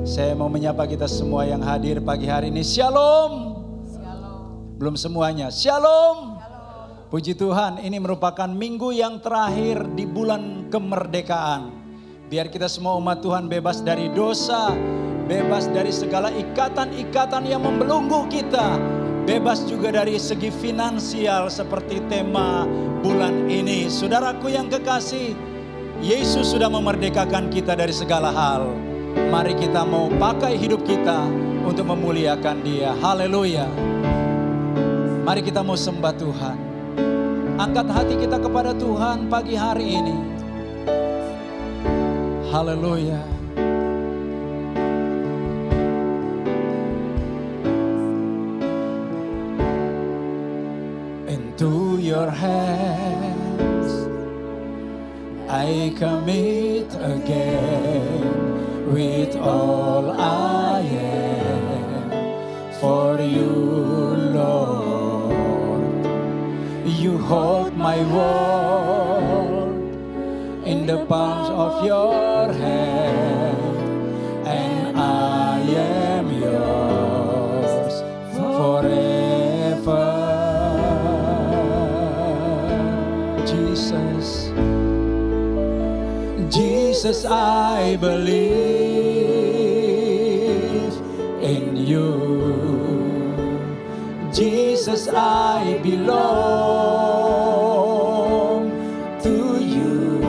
Saya mau menyapa kita semua yang hadir pagi hari ini. Shalom. Belum semuanya. Shalom. Puji Tuhan, ini merupakan minggu yang terakhir di bulan kemerdekaan. Biar kita semua umat Tuhan bebas dari dosa, bebas dari segala ikatan-ikatan yang membelenggu kita, bebas juga dari segi finansial seperti tema bulan ini. Saudaraku yang kekasih, Yesus sudah memerdekakan kita dari segala hal. Mari kita mau pakai hidup kita untuk memuliakan Dia. Haleluya. Mari kita mau sembah Tuhan. Angkat hati kita kepada Tuhan pagi hari ini. Haleluya. Into your hands I commit again, with all I am for you, Lord. You hold my world in the palms of your hand, and I am yours forever. Jesus, Jesus, I believe in you. Jesus, I belong to you.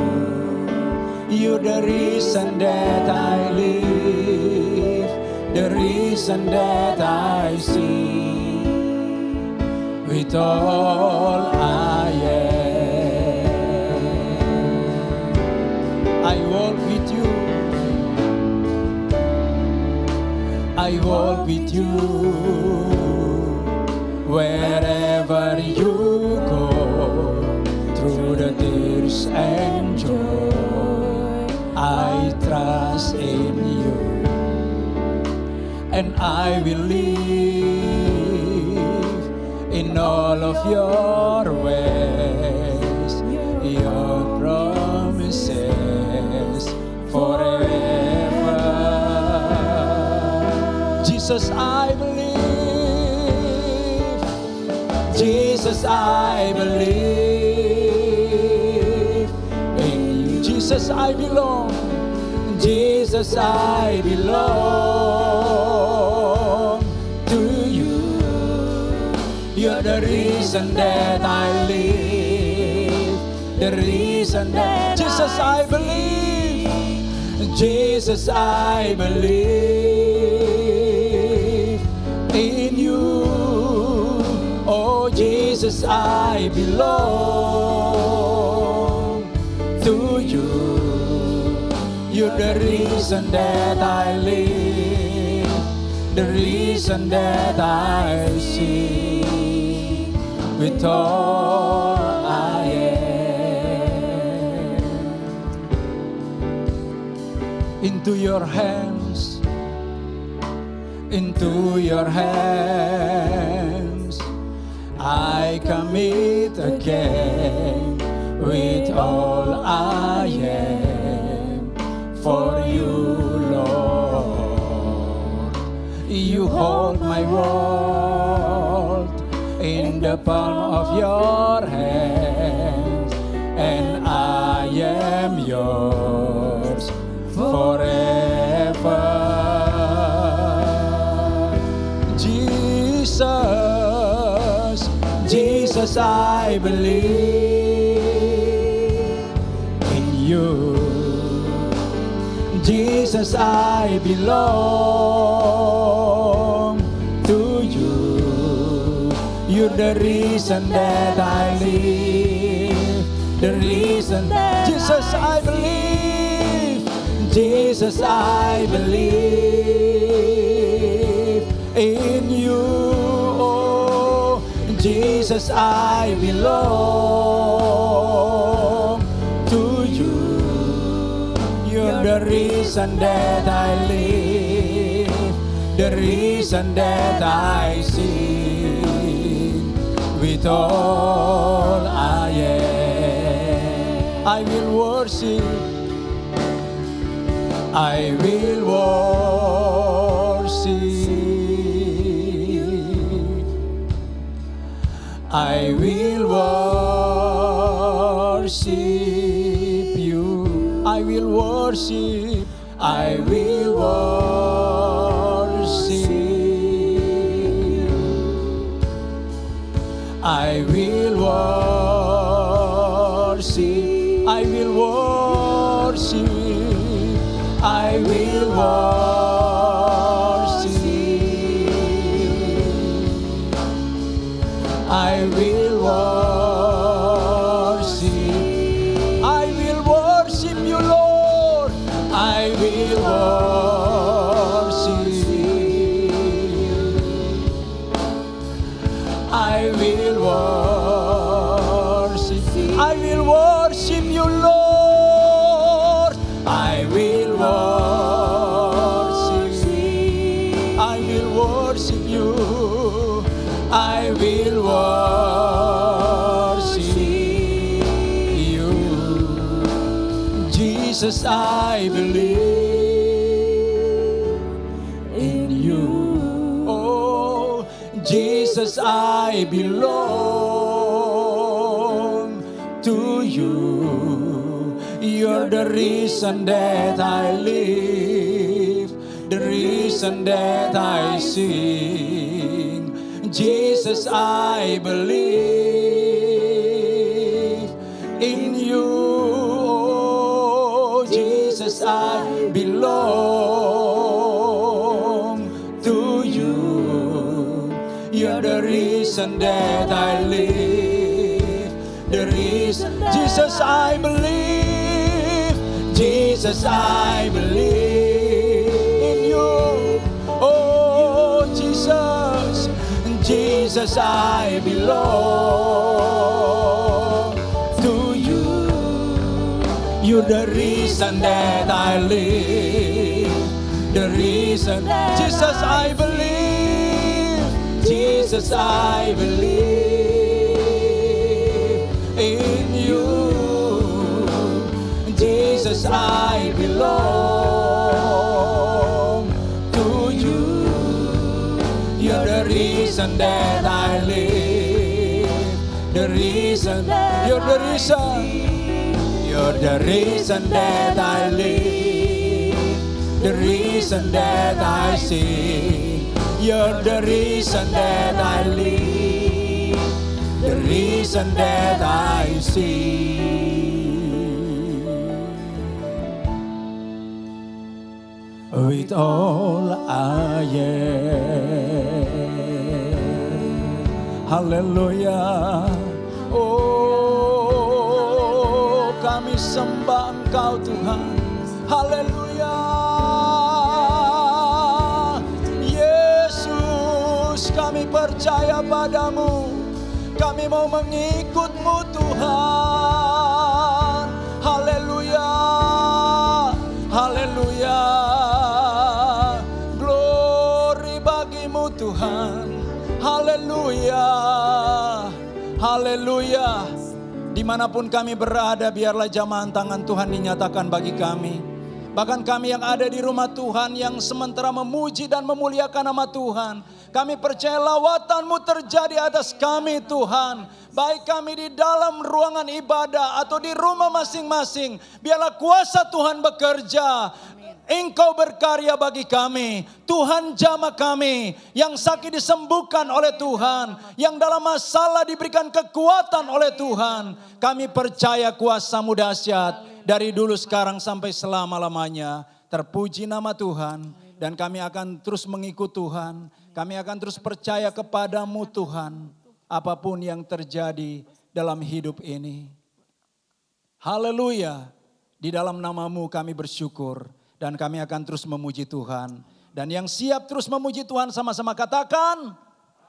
You're the reason that I live, the reason that I see. With all I am, I walk with you. I walk with you. Wherever you go, through the tears and joy, I trust in you, and I will live in all of your ways, your promises forever. Jesus, I believe. Jesus, I believe in you. Jesus, I belong. Jesus, I belong to you. You're the reason that I live, the reason that Jesus, I believe. Jesus, I believe in you. Oh, Jesus, I belong to you. You're the reason that I live, the reason that I see. With all I am, into your hands, into your hands I commit again, with all I am for you, Lord. You hold my world in the palm of your hands, and I am yours forever. Jesus, Jesus, I believe in you. Jesus, I belong to you. You're the reason that I live, the reason that Jesus, I believe. Jesus, I believe in you. Jesus, I belong to you. You're the reason that I live, the reason that I sing. With all I am, I will worship, I will worship, I will worship you. I will worship, I will worship. I will worship, I will worship, I will worship, I will worship, I will worship you, Lord, I will worship, I will worship, I will worship you, Lord, I will worship, I will worship you, I will worship you. Jesus, I believe in you. Oh, Jesus, I belong to you. You're the reason that I live, the reason that I sing. Jesus, I believe in you. Oh, Jesus, I belong to you. You're the reason that I live, the reason. Jesus, I believe. Jesus, I believe in you. Oh, Jesus, Jesus, I belong to you. You're the reason that I live, the reason. Jesus, I believe. Jesus, I believe in you. Jesus, I belong to you. You're the reason that I live, the reason. You're the reason. You're the reason that I live, the reason that I sing. You're the reason that I live, the reason that I sing. With all I am. Haleluya. Oh, kami sembah Engkau Tuhan. Haleluya. Yesus, kami percaya padamu. Kami mau mengikut-Mu Tuhan. Haleluya. Haleluya. Glory bagimu Tuhan. Haleluya. Haleluya. Dimanapun kami berada, biarlah jamahan tangan Tuhan dinyatakan bagi kami. Bahkan kami yang ada di rumah Tuhan, yang sementara memuji dan memuliakan nama Tuhan, kami percaya lawatan-Mu terjadi atas kami Tuhan. Baik kami di dalam ruangan ibadah atau di rumah masing-masing, biarlah kuasa Tuhan bekerja. Engkau berkarya bagi kami. Tuhan jamah kami. Yang sakit disembuhkan oleh Tuhan. Yang dalam masalah diberikan kekuatan oleh Tuhan. Kami percaya kuasa-Mu dahsyat. Dari dulu sekarang sampai selama-lamanya. Terpuji nama Tuhan. Dan kami akan terus mengikut Tuhan. Kami akan terus percaya kepada-Mu Tuhan. Apapun yang terjadi dalam hidup ini. Haleluya. Di dalam nama-Mu kami bersyukur. Dan kami akan terus memuji Tuhan. Dan yang siap terus memuji Tuhan sama-sama katakan,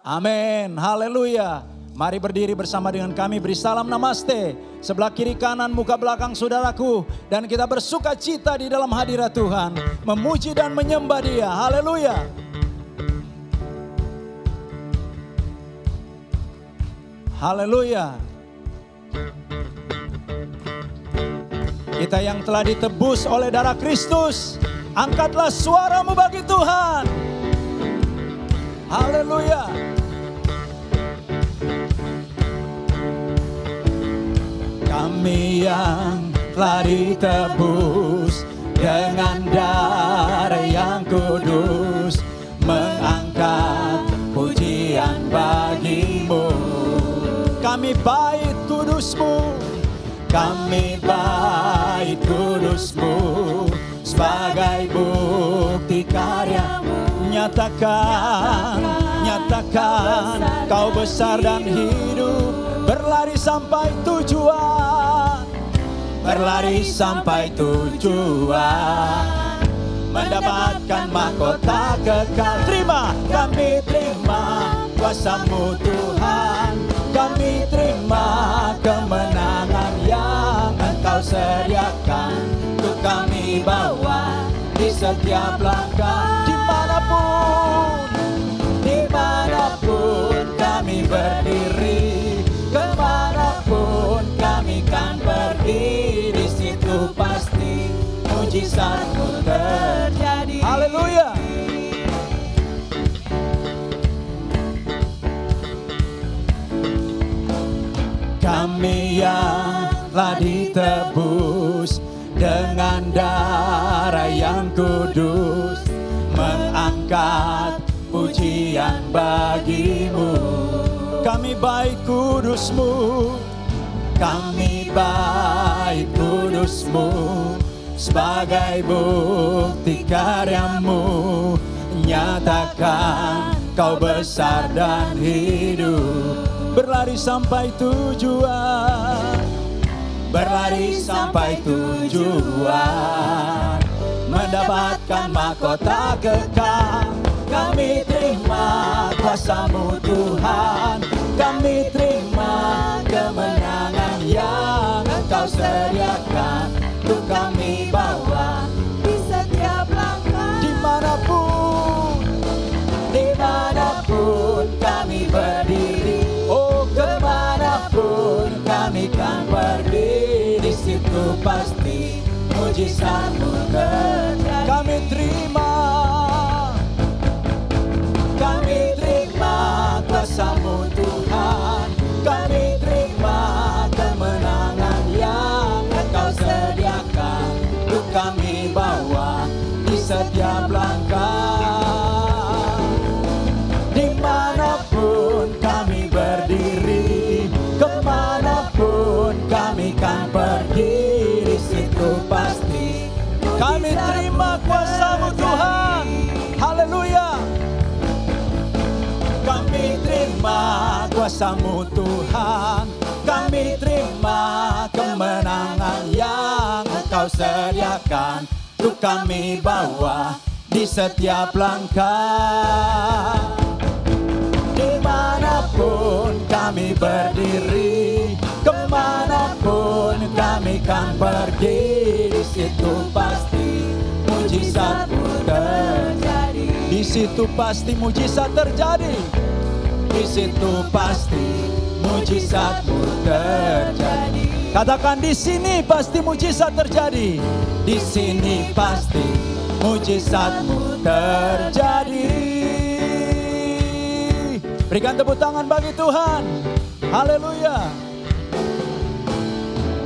amin, haleluya. Mari berdiri bersama dengan kami, beri salam namaste. Sebelah kiri kanan muka belakang saudaraku. Dan kita bersuka cita di dalam hadirat Tuhan. Memuji dan menyembah Dia, haleluya. Haleluya. Kita yang telah ditebus oleh darah Kristus, angkatlah suaramu bagi Tuhan. Haleluya. Kami yang telah ditebus dengan darah yang kudus, mengangkat pujian bagimu. Kami bait kudus-Mu, kami bait kudus-Mu, sebagai bukti karya-Mu. Nyatakan Kau besar dan hidup, berlari sampai tujuan, berlari sampai tujuan, mendapatkan mahkota kekal. Kami terima kuasa-Mu Tuhan, kami terima kemenangan yang Engkau sediakan, untuk kami bawa di setiap langkah. Dimanapun kami berdiri, kemanapun kami kan pergi, di situ pasti mujizat-Mu terjadi. Haleluya. Kami yang telah ditebus dengan darah yang kudus, mengangkat pujian bagimu. Kami bait kudus-Mu, kami bait kudus-Mu, sebagai bukti karya-Mu. Nyatakan Kau besar dan hidup, berlari sampai tujuan, berlari sampai tujuan, mendapatkan mahkota kekal. Kami terima kuasa-Mu Tuhan, kami terima kemenangan yang Engkau sediakan, untuk kami bawa di setiap langkah. Dimanapun kami berdiri, oh kemanapun kami kan pergi, di situ pasti mujizat-Mu terjadi. Kami terima kuasa-Mu Tuhan, kami terima kemenangan yang Engkau sediakan, untuk kami bawa di setiap langkah. Dimanapun kami berdiri, kemanapun kami kan pergi, di situ pasti kami terima kuasa-Mu Tuhan. Haleluya. Kami terima kuasa-Mu Tuhan, kami terima kemenangan yang Engkau sediakan, untuk kami bawa di setiap langkah. Dimanapun kami berdiri, kemanapun kami kan pergi, di situ pasti mujizat-Mu terjadi. Di situ pasti mujizat terjadi. Di situ pasti mujizat-Mu terjadi. Katakan, di sini pasti mujizat terjadi. Di sini pasti mujizat-Mu terjadi. Berikan tepuk tangan bagi Tuhan. Haleluya.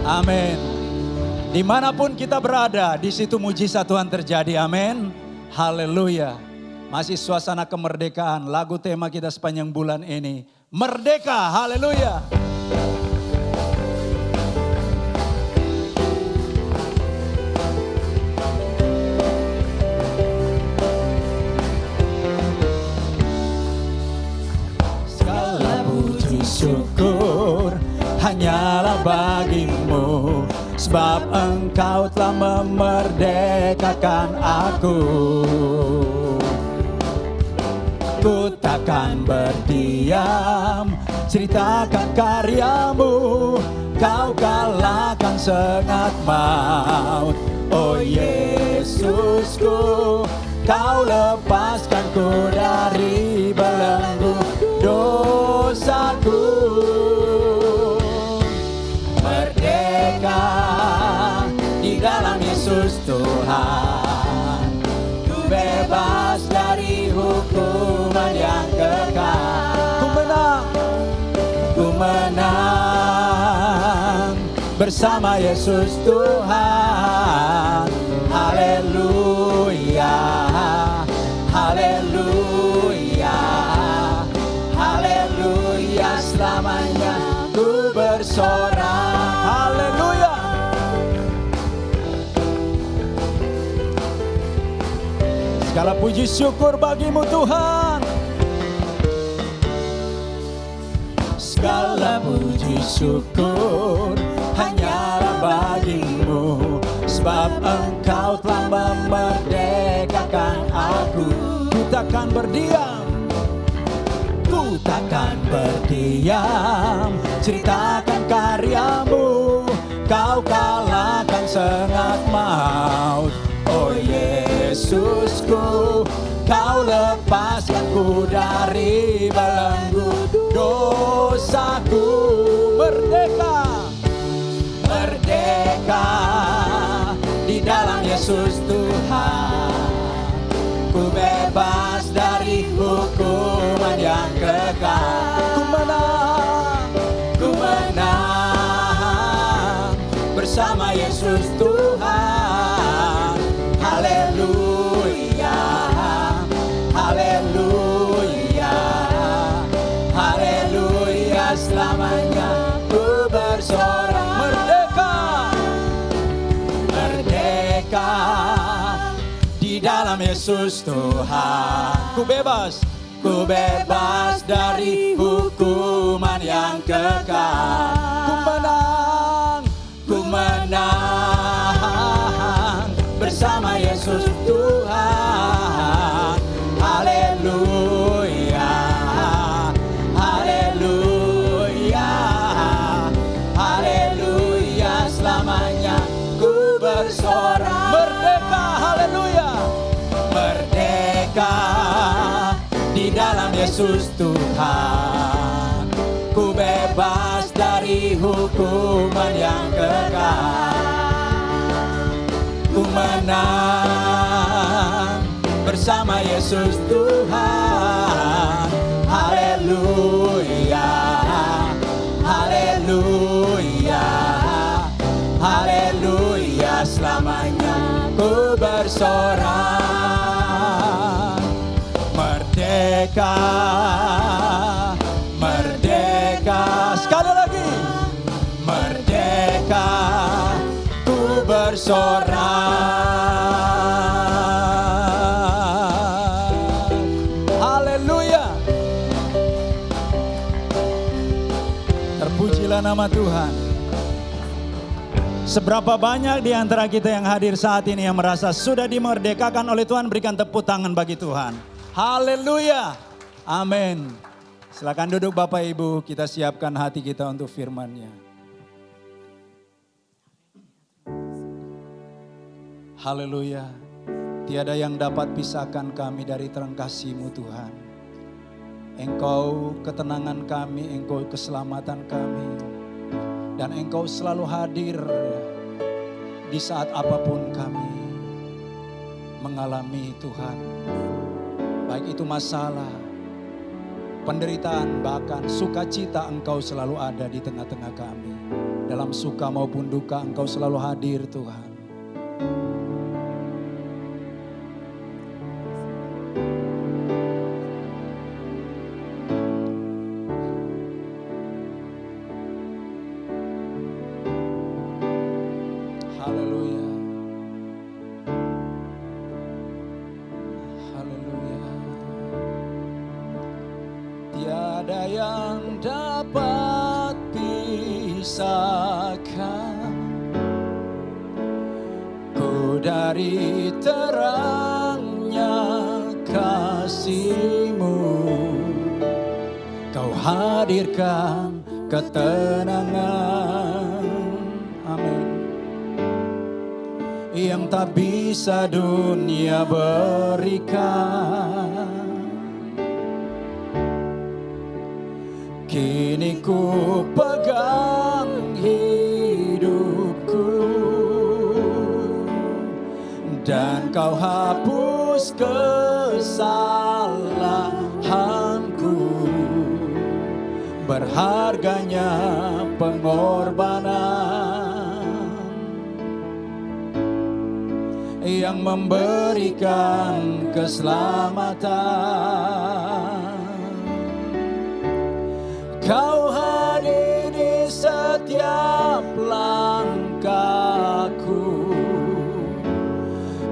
Amin. Dimanapun kita berada, di situ mujizat Tuhan terjadi. Amin. Haleluya. Masih suasana kemerdekaan, lagu tema kita sepanjang bulan ini. Merdeka, haleluya. Segala puji syukur hanyalah bagi-Mu, sebab Engkau telah memerdekakan aku. Ku takkan berdiam, ceritakan karya-Mu, Kau kalahkan sengat maut. Oh Yesusku, Kau lepaskanku dari belenggu dosaku. Merdeka di dalam Yesus Tuhan, ku bebas dari hukuman yang kekal. Ku menang bersama Yesus Tuhan. Haleluya, haleluya, haleluya, selamanya ku bersorak. Haleluya. Segala puji syukur bagimu Tuhan. Segala puji syukur hanyalah bagimu, sebab Engkau telah memerdekakan aku. Ku takkan berdiam, ku takkan berdiam, ceritakan karyamu. Kau kalahkan sengat maut. Oh Yesusku, Kau lepaskanku dari belenggu dosaku. Merdeka, merdeka di dalam Yesus Tuhan. Ku bebas dari hukuman yang kekal. Ku menang, ku menang bersama Yesus Tuhan. Haleluya, haleluya, haleluya, selamanya ku bersorak. Merdeka, merdeka di dalam Yesus Tuhan. Ku bebas, ku bebas dari hukuman yang kekal. Ku menang, ku menang bersama Yesus Tuhan. Haleluya, haleluya, haleluya, selamanya ku bersorak. Merdeka, haleluya, merdeka di dalam Yesus Tuhan. Ku bebas dari hukuman yang kekal. Ku menang bersama Yesus Tuhan. Haleluya, haleluya, haleluya, selamanya ku bersorak. Merdeka, merdeka, sekali lagi, merdeka, ku bersorak. Haleluya. Terpujilah nama Tuhan. Seberapa banyak di antara kita yang hadir saat ini yang merasa sudah dimerdekakan oleh Tuhan, berikan tepuk tangan bagi Tuhan. Haleluya. Amin. Silakan duduk Bapak Ibu, kita siapkan hati kita untuk firman-Nya. Haleluya. Tiada yang dapat pisahkan kami dari terang kasih-Mu Tuhan. Engkau ketenangan kami, Engkau keselamatan kami. Dan Engkau selalu hadir di saat apapun kami mengalami Tuhan. Baik itu masalah, penderitaan, bahkan sukacita, Engkau selalu ada di tengah-tengah kami. Dalam suka maupun duka, Engkau selalu hadir Tuhan. Haleluya. Haleluya. Tiada yang dapat pisahkan ku dari terangnya kasih-Mu. Kau hadirkan ketenangan. Amin. Yang tak bisa dunia berikan. Kini ku pegang hidupku dan Kau hapus kesalahanku. Berharganya pengorbanan yang memberikan keselamatan. Kau hadir di setiap langkahku,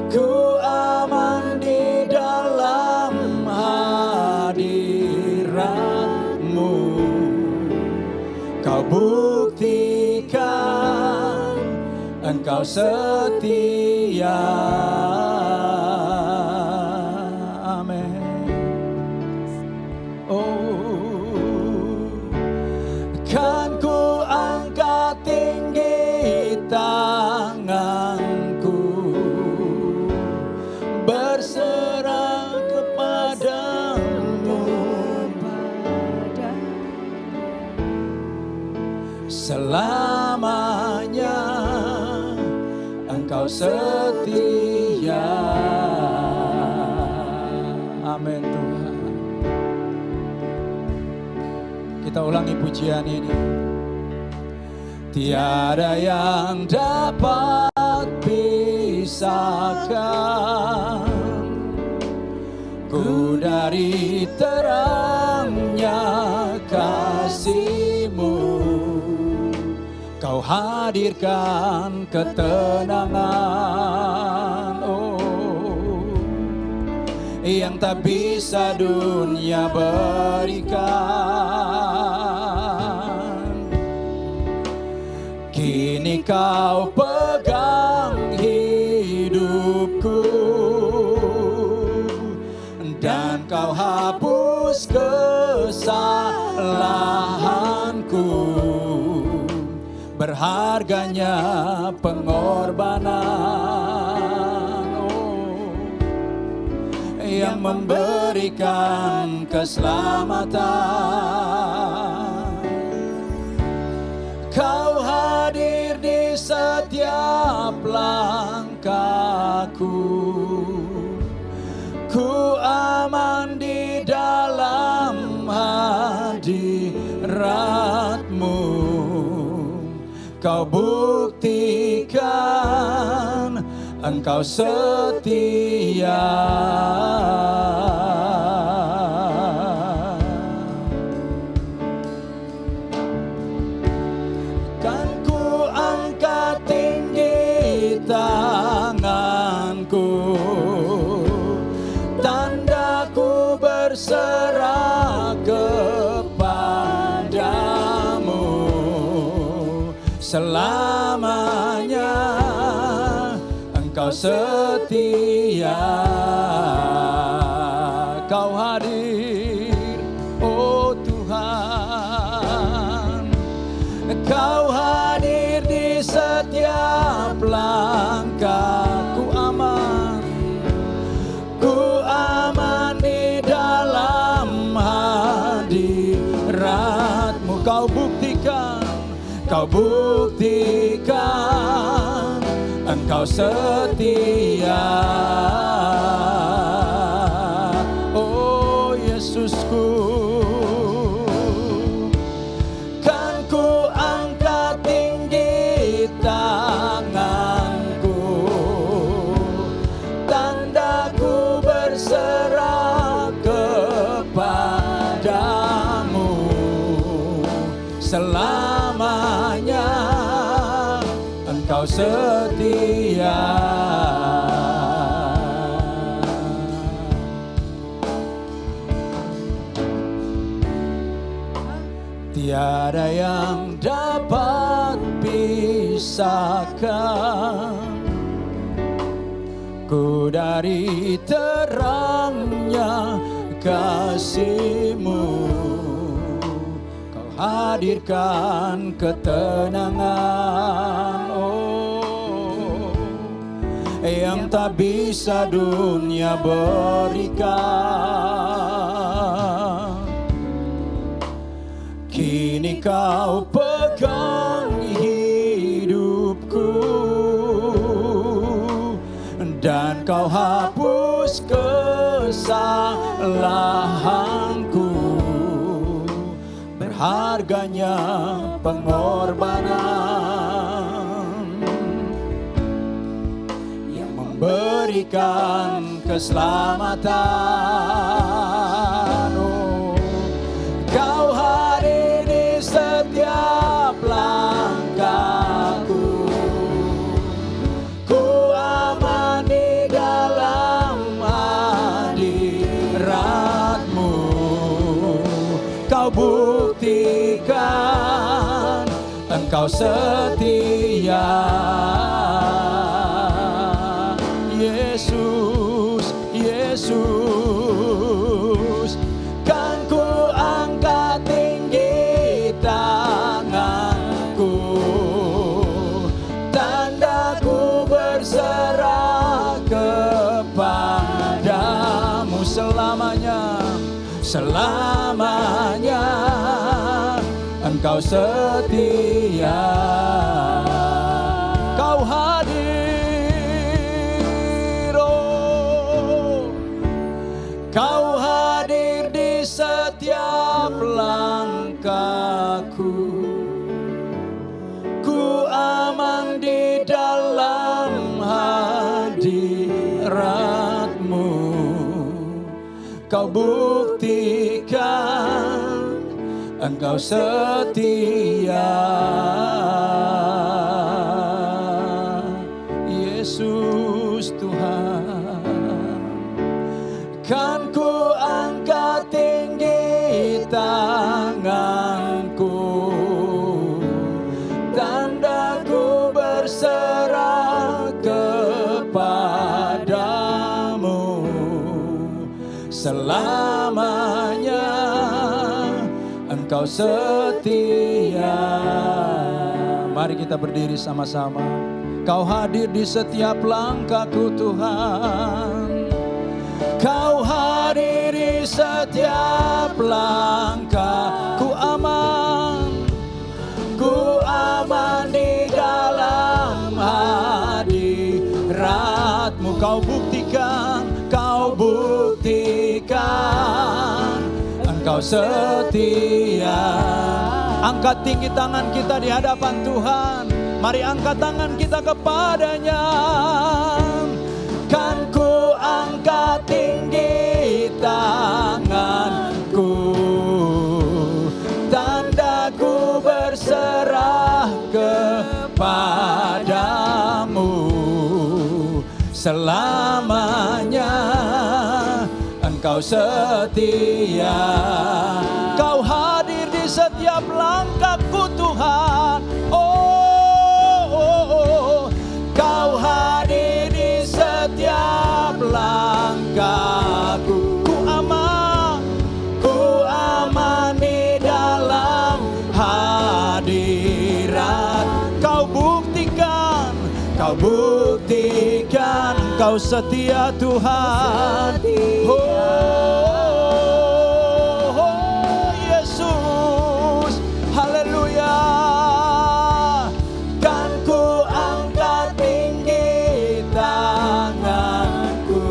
ku aman di dalam hadirat-Mu. Kau buktikan Engkau setia. Amin. Oh, kan ku angkat tinggi tanganku, berserah kepadamu. Selamanya Engkau setia. Amin Tuhan. Kita ulangi pujian ini. Tiada yang dapat pisahkan ku dari terangnya kasih-Mu. Kau hadirkan ketenangan, oh, yang tak bisa dunia berikan. Kini Kau pegang hidupku dan Kau hapus kesalahanku. Berharganya pengorbanan, oh, yang memberikan keselamatan. Kau hadir di setiap langkahku, ku aman di dalam hadirat-Mu. Kau buktikan Engkau setia. Kan ku angkat tinggi tanganku, tandaku berserah kepadamu. Selamanya Engkau setia. Kau hadir, oh Tuhan. Kau hadir di setiap langkah. Ku aman di dalam hadirat-Mu. Kau buktikan Engkau setia. Oh Yesusku, kan ku angkat tinggi tanganku, tandaku berserah kepadamu. Selamanya Engkau setia. Tiada yang dapat pisahkan ku dari terangnya kasih-Mu. Hadirkan ketenangan, oh, yang tak bisa dunia berikan. Kini Kau pegang hidupku dan Kau hapus kesalahanku. Harganya pengorbanan yang memberikan keselamatan. Oh, Kau hadir di setiap langkahku, ku aman di dalam hadirat-Mu. Kau buktikan Engkau setia, Yesus, Yesus. Kan ku angkat tinggi tanganku, tandaku berserah kepadamu selamanya, selamanya Engkau setia. Kau hadir, oh, Kau hadir di setiap langkahku, ku aman di dalam hadirat-Mu. Kau buktikan Engkau setia, Yesus Tuhan. Kan ku angkat tinggi tanganku, tandaku berserah kepadamu selamanya. Engkau setia. Mari kita berdiri sama-sama. Kau hadir di setiap langkahku Tuhan. Kau hadir di setiap langkah. Ku aman di dalam hadirat-Mu. Kau buktikan Engkau setia. Angkat tinggi tangan kita di hadapan Tuhan. Mari angkat tangan kita kepadanya. Kan ku angkat tinggi tanganku, tandaku berserah kepadamu selamanya. Engkau setia. Kau hadir di setiap langkahku Tuhan. Oh, Kau hadir di setiap langkahku. Ku aman di dalam hadirat. Kau buktikan Kau setia Tuhan. Oh, Yesus, haleluya. Kan ku angkat tinggi tanganku,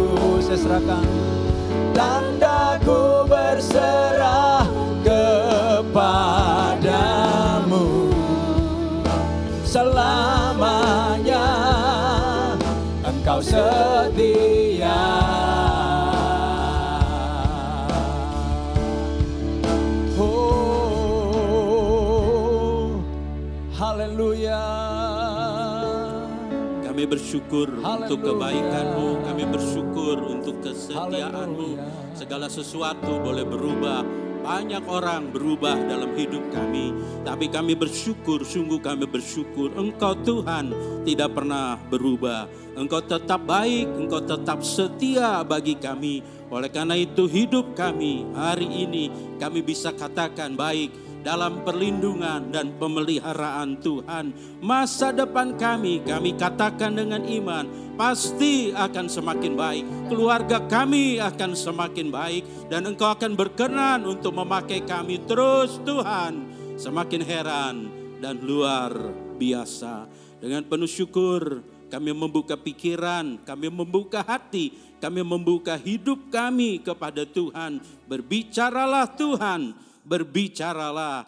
saya serahkan, tandaku berserah kepadamu selamanya. Engkau setia. Oh, haleluya. Kami bersyukur untuk kebaikan-Mu, kami bersyukur untuk kesetiaan-Mu. Segala sesuatu boleh berubah, banyak orang berubah dalam hidup kami, tapi kami bersyukur, sungguh kami bersyukur Engkau Tuhan tidak pernah berubah. Engkau tetap baik, Engkau tetap setia bagi kami. Oleh karena itu hidup kami hari ini kami bisa katakan baik dalam perlindungan dan pemeliharaan Tuhan. Masa depan kami katakan dengan iman, pasti akan semakin baik. Keluarga kami akan semakin baik. Dan Engkau akan berkenan untuk memakai kami terus Tuhan. Semakin heran dan luar biasa. Dengan penuh syukur kami membuka pikiran, kami membuka hati, kami membuka hidup kami kepada Tuhan. Berbicaralah Tuhan, berbicaralah,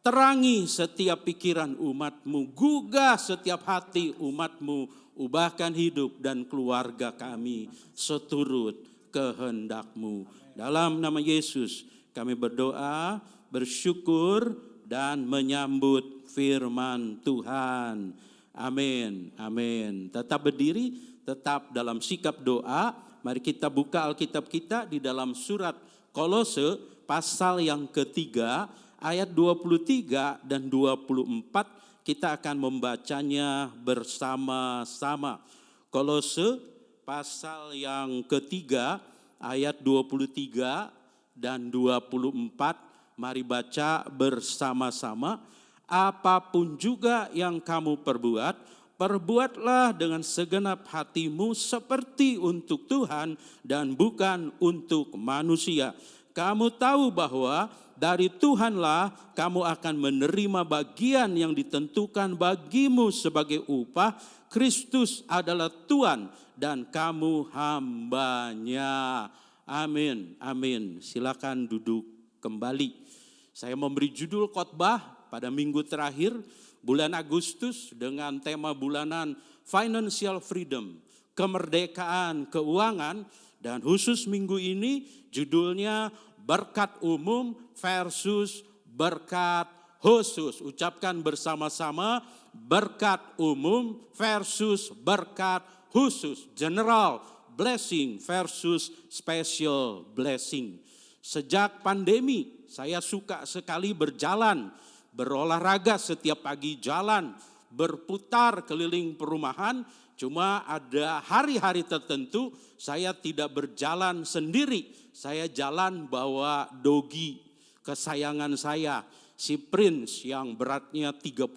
terangi setiap pikiran umat-Mu, gugah setiap hati umat-Mu. ubahkan hidup dan keluarga kami seturut kehendak-Mu. Dalam nama Yesus kami berdoa, bersyukur, dan menyambut firman Tuhan. Amin, amin. Tetap berdiri, tetap dalam sikap doa. Mari kita buka Alkitab kita di dalam surat Kolose pasal yang ketiga, ayat 23 dan 24. Kita akan membacanya bersama-sama. Kolose pasal yang ketiga, ayat 23 dan 24. Mari baca bersama-sama. Apapun juga yang kamu perbuat, perbuatlah dengan segenap hatimu seperti untuk Tuhan dan bukan untuk manusia. Kamu tahu bahwa dari Tuhanlah kamu akan menerima bagian yang ditentukan bagimu sebagai upah. Kristus adalah Tuhan dan kamu hambanya. Amin, amin. Silakan duduk kembali. Saya memberi judul khotbah pada minggu terakhir bulan Agustus dengan tema bulanan Financial Freedom, kemerdekaan keuangan, dan khusus minggu ini judulnya berkat umum versus berkat khusus. Ucapkan bersama-sama, berkat umum versus berkat khusus. General blessing versus special blessing. Sejak pandemi, saya suka sekali berjalan, berolahraga setiap pagi jalan, berputar keliling perumahan. Cuma ada hari-hari tertentu saya tidak berjalan sendiri. Saya jalan bawa dogi kesayangan saya, si Prince yang beratnya 35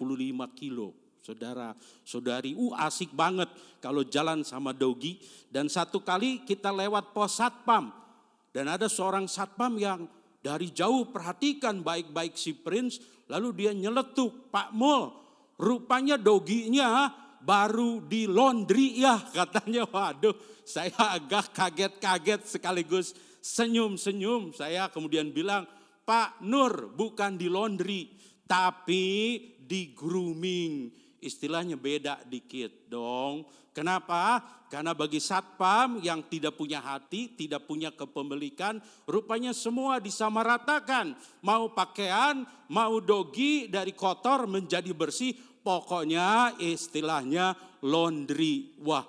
kilo. Saudara, saudari, asik banget kalau jalan sama dogi. Dan satu kali kita lewat pos satpam. Dan ada seorang satpam yang dari jauh perhatikan baik-baik si Prince. Lalu dia nyeletuk, Pak Mul, rupanya doginya baru di laundry ya katanya. Waduh, saya agak kaget-kaget sekaligus senyum-senyum. Saya kemudian bilang, Pak Nur, bukan di laundry tapi di grooming. Istilahnya beda dikit dong. Kenapa? Karena bagi satpam yang tidak punya hati, tidak punya kepemilikan, rupanya semua disamaratakan. Mau pakaian, mau dogi, dari kotor menjadi bersih. Pokoknya istilahnya laundry. Wah,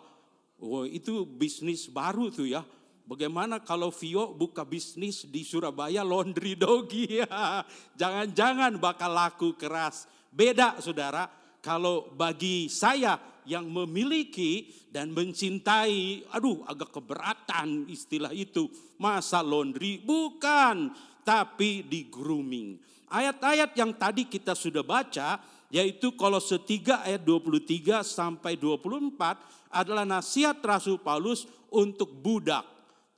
itu bisnis baru tuh ya. Bagaimana kalau Vio buka bisnis di Surabaya laundry dogi ya. Jangan-jangan bakal laku keras. Beda saudara. Kalau bagi saya yang memiliki dan mencintai, agak keberatan istilah itu. Masa laundry? Bukan, tapi di grooming. Ayat-ayat yang tadi kita sudah baca, yaitu Kolose 3 ayat 23 sampai 24 adalah nasihat Rasul Paulus untuk budak.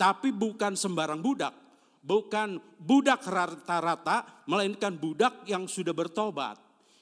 Tapi bukan sembarang budak. Bukan budak rata-rata, melainkan budak yang sudah bertobat.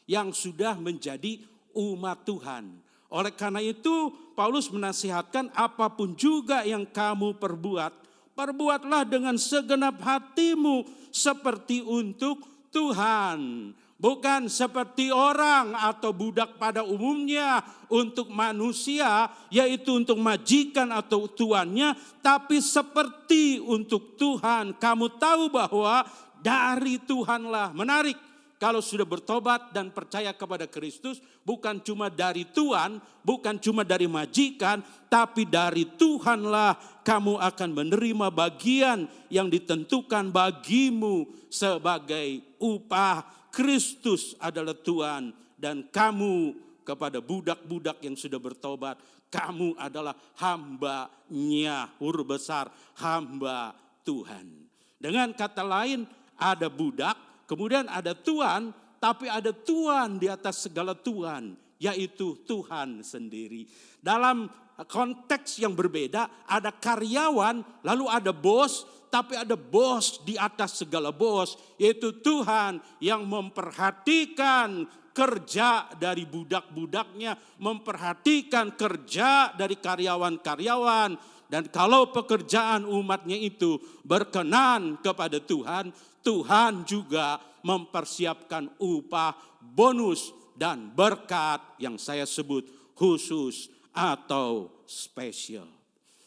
Yang sudah menjadi umat Tuhan. Oleh karena itu Paulus menasihatkan apapun juga yang kamu perbuat, perbuatlah dengan segenap hatimu seperti untuk Tuhan. Bukan seperti orang atau budak pada umumnya untuk manusia, yaitu untuk majikan atau tuannya, tapi seperti untuk Tuhan. Kamu tahu bahwa dari Tuhanlah. Menarik. Kalau sudah bertobat dan percaya kepada Kristus, bukan cuma dari Tuhan, bukan cuma dari majikan, tapi dari Tuhanlah kamu akan menerima bagian yang ditentukan bagimu sebagai upah. Kristus adalah Tuhan dan kamu kepada budak-budak yang sudah bertobat, kamu adalah hamba-Nya, huruf besar, hamba Tuhan. Dengan kata lain, ada budak, kemudian ada Tuhan, tapi ada Tuhan di atas segala Tuhan, yaitu Tuhan sendiri. Dalam konteks yang berbeda, ada karyawan, lalu ada bos, tapi ada bos di atas segala bos, yaitu Tuhan yang memperhatikan kerja dari budak-budaknya, memperhatikan kerja dari karyawan-karyawan. Dan kalau pekerjaan umatnya itu berkenan kepada Tuhan, Tuhan juga mempersiapkan upah, bonus, dan berkat yang saya sebut khusus atau spesial.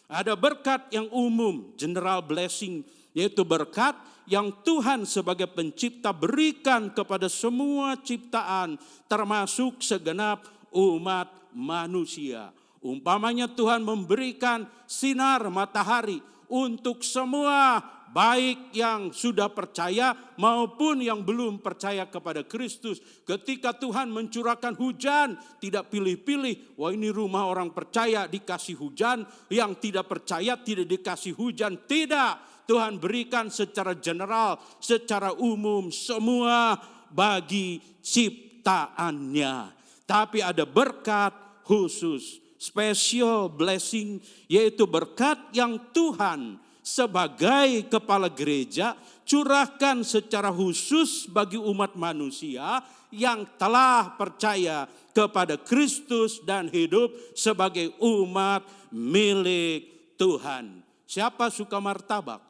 Ada berkat yang umum, general blessing, yaitu berkat yang Tuhan sebagai pencipta berikan kepada semua ciptaan, termasuk segenap umat manusia. Umpamanya Tuhan memberikan sinar matahari untuk semua, baik yang sudah percaya maupun yang belum percaya kepada Kristus. Ketika Tuhan mencurahkan hujan, tidak pilih-pilih. Wah, ini rumah orang percaya dikasih hujan, yang tidak percaya tidak dikasih hujan. Tidak, Tuhan berikan secara general, secara umum, semua bagi ciptaannya. Tapi ada berkat khusus, special blessing, yaitu berkat yang Tuhan sebagai kepala gereja curahkan secara khusus bagi umat manusia yang telah percaya kepada Kristus dan hidup sebagai umat milik Tuhan. Siapa suka martabak?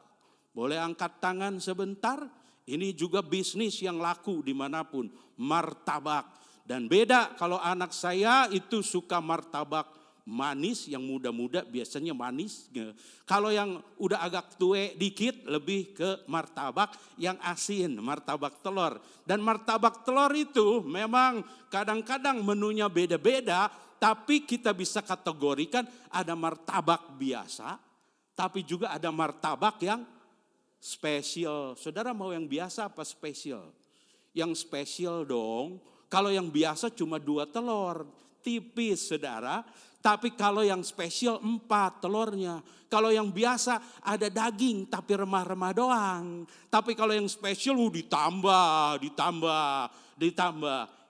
Boleh angkat tangan sebentar? Ini juga bisnis yang laku dimanapun, martabak. Dan beda kalau anak saya itu suka martabak manis, yang muda-muda biasanya manis. Kalau yang udah agak tua dikit lebih ke martabak yang asin, martabak telur. Dan martabak telur itu memang kadang-kadang menunya beda-beda, tapi kita bisa kategorikan ada martabak biasa, tapi juga ada martabak yang spesial. Saudara mau yang biasa apa spesial? Yang spesial dong. Kalau yang biasa cuma 2 telur, tipis saudara. Tapi kalau yang spesial 4 telurnya. Kalau yang biasa ada daging tapi remah-remah doang. Tapi kalau yang spesial ditambah.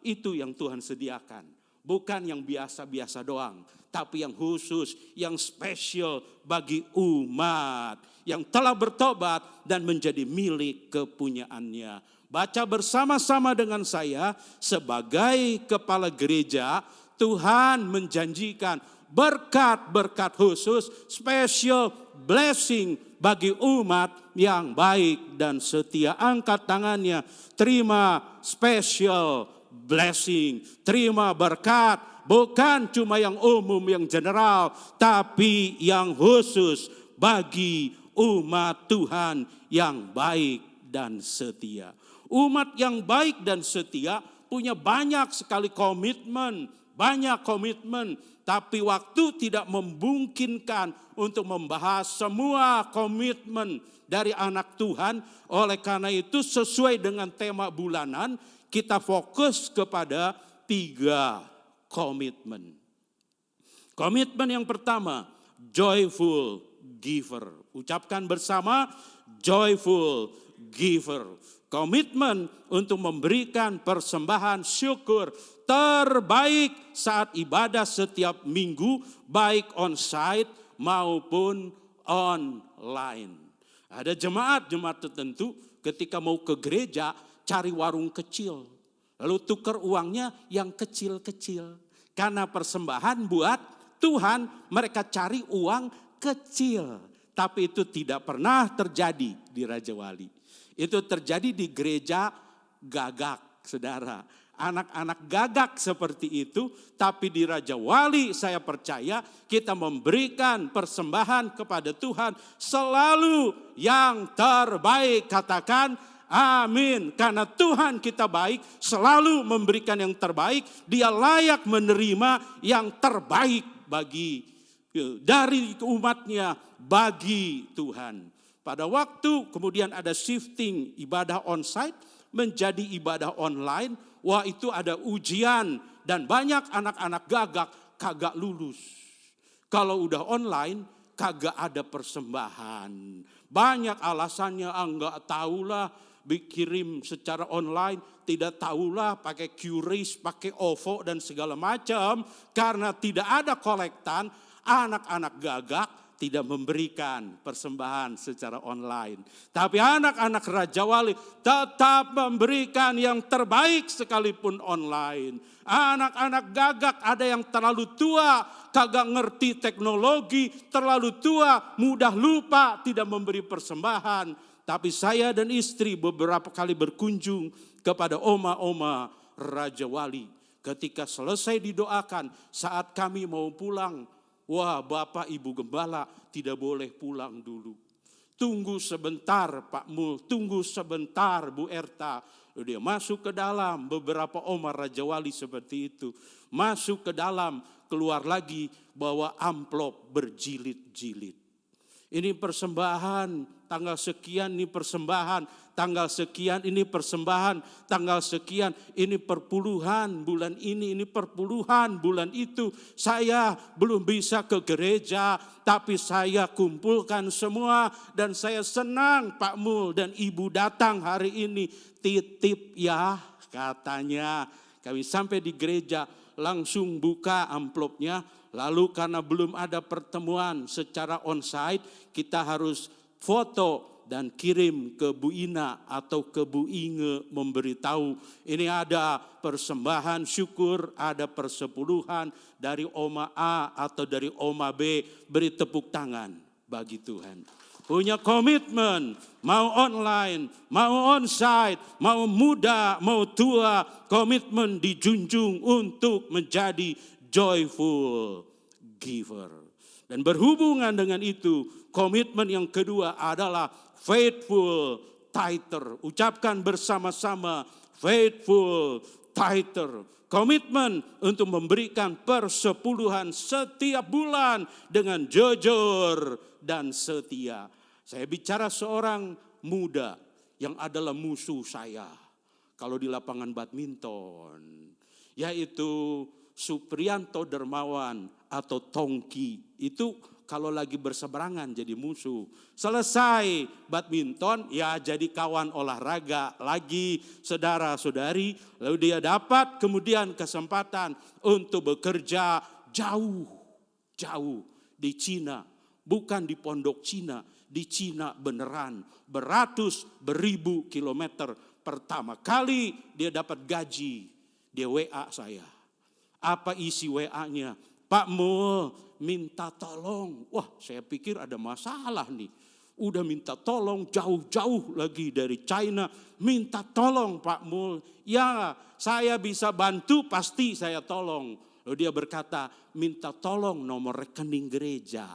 Itu yang Tuhan sediakan. Bukan yang biasa-biasa doang. Tapi yang khusus, yang spesial bagi umat. Yang telah bertobat dan menjadi milik kepunyaannya. Baca bersama-sama dengan saya, sebagai kepala gereja, Tuhan menjanjikan berkat-berkat khusus, special blessing bagi umat yang baik dan setia. Angkat tangannya, terima special blessing, terima berkat, bukan cuma yang umum, yang general, tapi yang khusus bagi umat Tuhan yang baik dan setia. Umat yang baik dan setia punya banyak sekali komitmen, tapi waktu tidak memungkinkan untuk membahas semua komitmen dari anak Tuhan. Oleh karena itu sesuai dengan tema bulanan, kita fokus kepada 3 komitmen. Komitmen yang pertama, joyful giver. Ucapkan bersama, joyful giver. Komitmen untuk memberikan persembahan syukur terbaik saat ibadah setiap minggu, baik on-site maupun online. Ada jemaat-jemaat tertentu ketika mau ke gereja cari warung kecil, lalu tukar uangnya yang kecil-kecil. Karena persembahan buat Tuhan, mereka cari uang kecil. Tapi itu tidak pernah terjadi di Raja Wali. Itu terjadi di gereja gagak, saudara. Anak-anak gagak seperti itu, tapi di Raja Wali saya percaya kita memberikan persembahan kepada Tuhan selalu yang terbaik. Katakan amin. Karena Tuhan kita baik, selalu memberikan yang terbaik. Dia layak menerima yang terbaik dari umatnya bagi Tuhan. Pada waktu kemudian ada shifting ibadah on-site menjadi ibadah online. Wah, itu ada ujian dan banyak anak-anak gagak kagak lulus. Kalau udah online kagak ada persembahan. Banyak alasannya, enggak tahulah dikirim secara online, tidak tahulah pakai QRIS, pakai OVO dan segala macam. Karena tidak ada kolektan, anak-anak gagak tidak memberikan persembahan secara online. Tapi anak-anak Raja Wali tetap memberikan yang terbaik sekalipun online. Anak-anak gagak ada yang terlalu tua, kagak ngerti teknologi, terlalu tua, mudah lupa, tidak memberi persembahan. Tapi saya dan istri beberapa kali berkunjung kepada oma-oma Raja Wali. Ketika selesai didoakan, saat kami mau pulang, wah Bapak Ibu Gembala tidak boleh pulang dulu. Tunggu sebentar Pak Mul, tunggu sebentar Bu Erta. Dia masuk ke dalam, beberapa Omar Raja Wali seperti itu. Masuk ke dalam, keluar lagi bawa amplop berjilid-jilid. Ini persembahan, tanggal sekian ini persembahan, tanggal sekian ini persembahan, tanggal sekian ini perpuluhan bulan ini perpuluhan bulan itu. Saya belum bisa ke gereja, tapi saya kumpulkan semua dan saya senang Pak Mul dan Ibu datang hari ini. Titip ya katanya. Kami sampai di gereja langsung buka amplopnya. Lalu karena belum ada pertemuan secara onsite, kita harus foto dan kirim ke Bu Ina atau ke Bu Inge memberitahu ini ada persembahan syukur, ada persepuluhan dari Oma A atau dari Oma B. Beri tepuk tangan bagi Tuhan. Punya komitmen, mau online, mau onsite, mau muda, mau tua, komitmen dijunjung untuk menjadi joyful giver. Dan berhubungan dengan itu, komitmen yang kedua adalah faithful tither. Ucapkan bersama-sama, faithful tither. Komitmen untuk memberikan persepuluhan setiap bulan dengan jujur dan setia. Saya bicara seorang muda yang adalah musuh saya kalau di lapangan badminton, yaitu Supriyanto Dermawan atau Tongki. Itu kalau lagi berseberangan jadi musuh. Selesai badminton ya jadi kawan olahraga lagi saudara-saudari. Lalu dia dapat kemudian kesempatan untuk bekerja jauh di Cina. Bukan di pondok Cina, di Cina beneran. Beribu kilometer. Pertama kali dia dapat gaji, dia WA saya. Apa isi WA-nya? Pak Mul minta tolong. Wah, saya pikir ada masalah nih. Udah minta tolong jauh-jauh lagi dari China. Minta tolong Pak Mul. Ya, saya bisa bantu, pasti saya tolong. Lalu dia berkata, minta tolong nomor rekening gereja.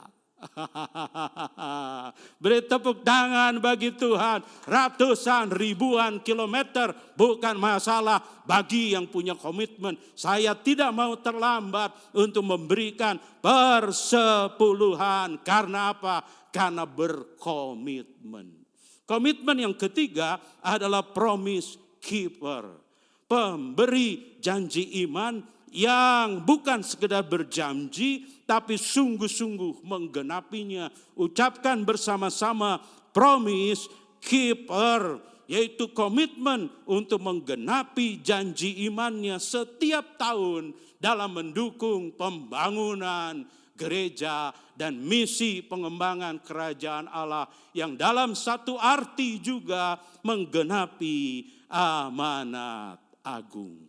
Beri tepuk tangan bagi Tuhan. Ratusan ribuan kilometer bukan masalah bagi yang punya komitmen. Saya tidak mau terlambat untuk memberikan persepuluhan. Karena apa? Karena berkomitmen. Komitmen yang ketiga adalah promise keeper. Pemberi janji iman yang bukan sekedar berjanji, tapi sungguh-sungguh menggenapinya. Ucapkan bersama-sama promise keeper, yaitu komitmen untuk menggenapi janji imannya setiap tahun dalam mendukung pembangunan gereja dan misi pengembangan kerajaan Allah yang dalam satu arti juga menggenapi amanat agung.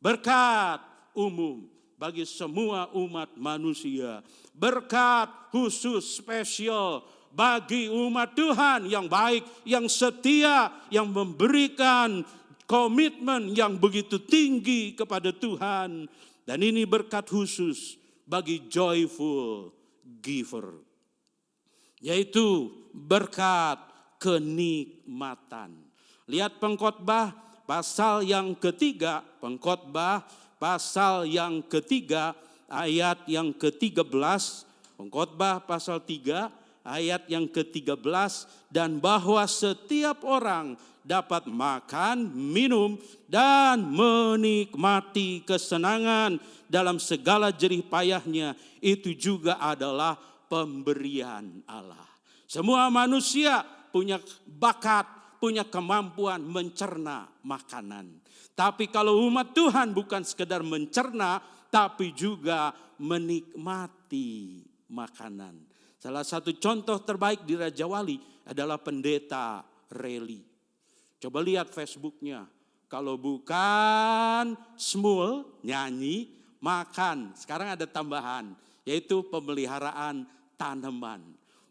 Berkat umum bagi semua umat manusia. Berkat khusus spesial bagi umat Tuhan yang baik, yang setia, yang memberikan komitmen yang begitu tinggi kepada Tuhan. Dan ini berkat khusus bagi joyful giver, yaitu berkat kenikmatan. Lihat Pengkhotbah pasal yang ketiga, Pengkhotbah pasal yang ketiga, ayat yang ke-13, Pengkhotbah pasal 3, ayat yang ke-13, dan bahwa setiap orang dapat makan, minum, dan menikmati kesenangan dalam segala jerih payahnya, itu juga adalah pemberian Allah. Semua manusia punya bakat, punya kemampuan mencerna makanan. Tapi kalau umat Tuhan bukan sekedar mencerna, tapi juga menikmati makanan. Salah satu contoh terbaik di Raja Wali adalah pendeta Reli. Coba lihat Facebooknya. Kalau bukan smul, nyanyi, makan. Sekarang ada tambahan, yaitu pemeliharaan tanaman.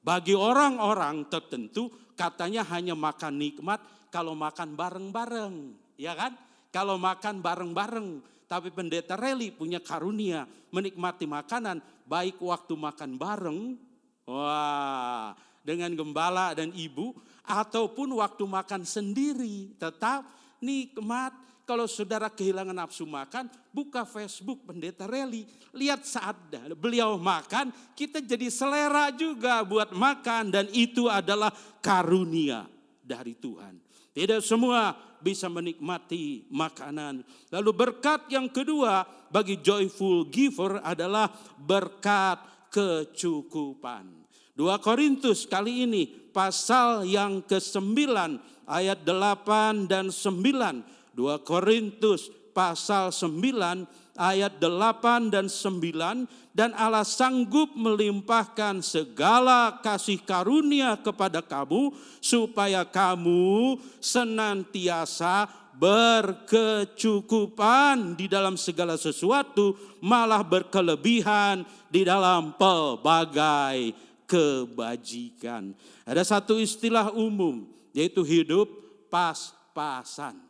Bagi orang-orang tertentu katanya hanya makan nikmat kalau makan bareng-bareng. Ya kan? Kalau makan bareng-bareng. Tapi pendeta Reli punya karunia menikmati makanan, baik waktu makan bareng, wah, dengan gembala dan ibu, ataupun waktu makan sendiri. Tetap nikmat. Kalau saudara kehilangan nafsu makan, buka Facebook pendeta Reli. Lihat saat beliau makan, kita jadi selera juga buat makan. Dan itu adalah karunia dari Tuhan. Tidak semua bisa menikmati makanan. Lalu berkat yang kedua bagi joyful giver adalah berkat kecukupan. 2 Korintus kali ini pasal yang ke-9 ayat 8 dan 9. 2 Korintus pasal 9 ayat 8 dan 9. Dan Allah sanggup melimpahkan segala kasih karunia kepada kamu supaya kamu senantiasa berkecukupan di dalam segala sesuatu, malah berkelebihan di dalam pelbagai kebajikan. Ada satu istilah umum, yaitu hidup pas-pasan.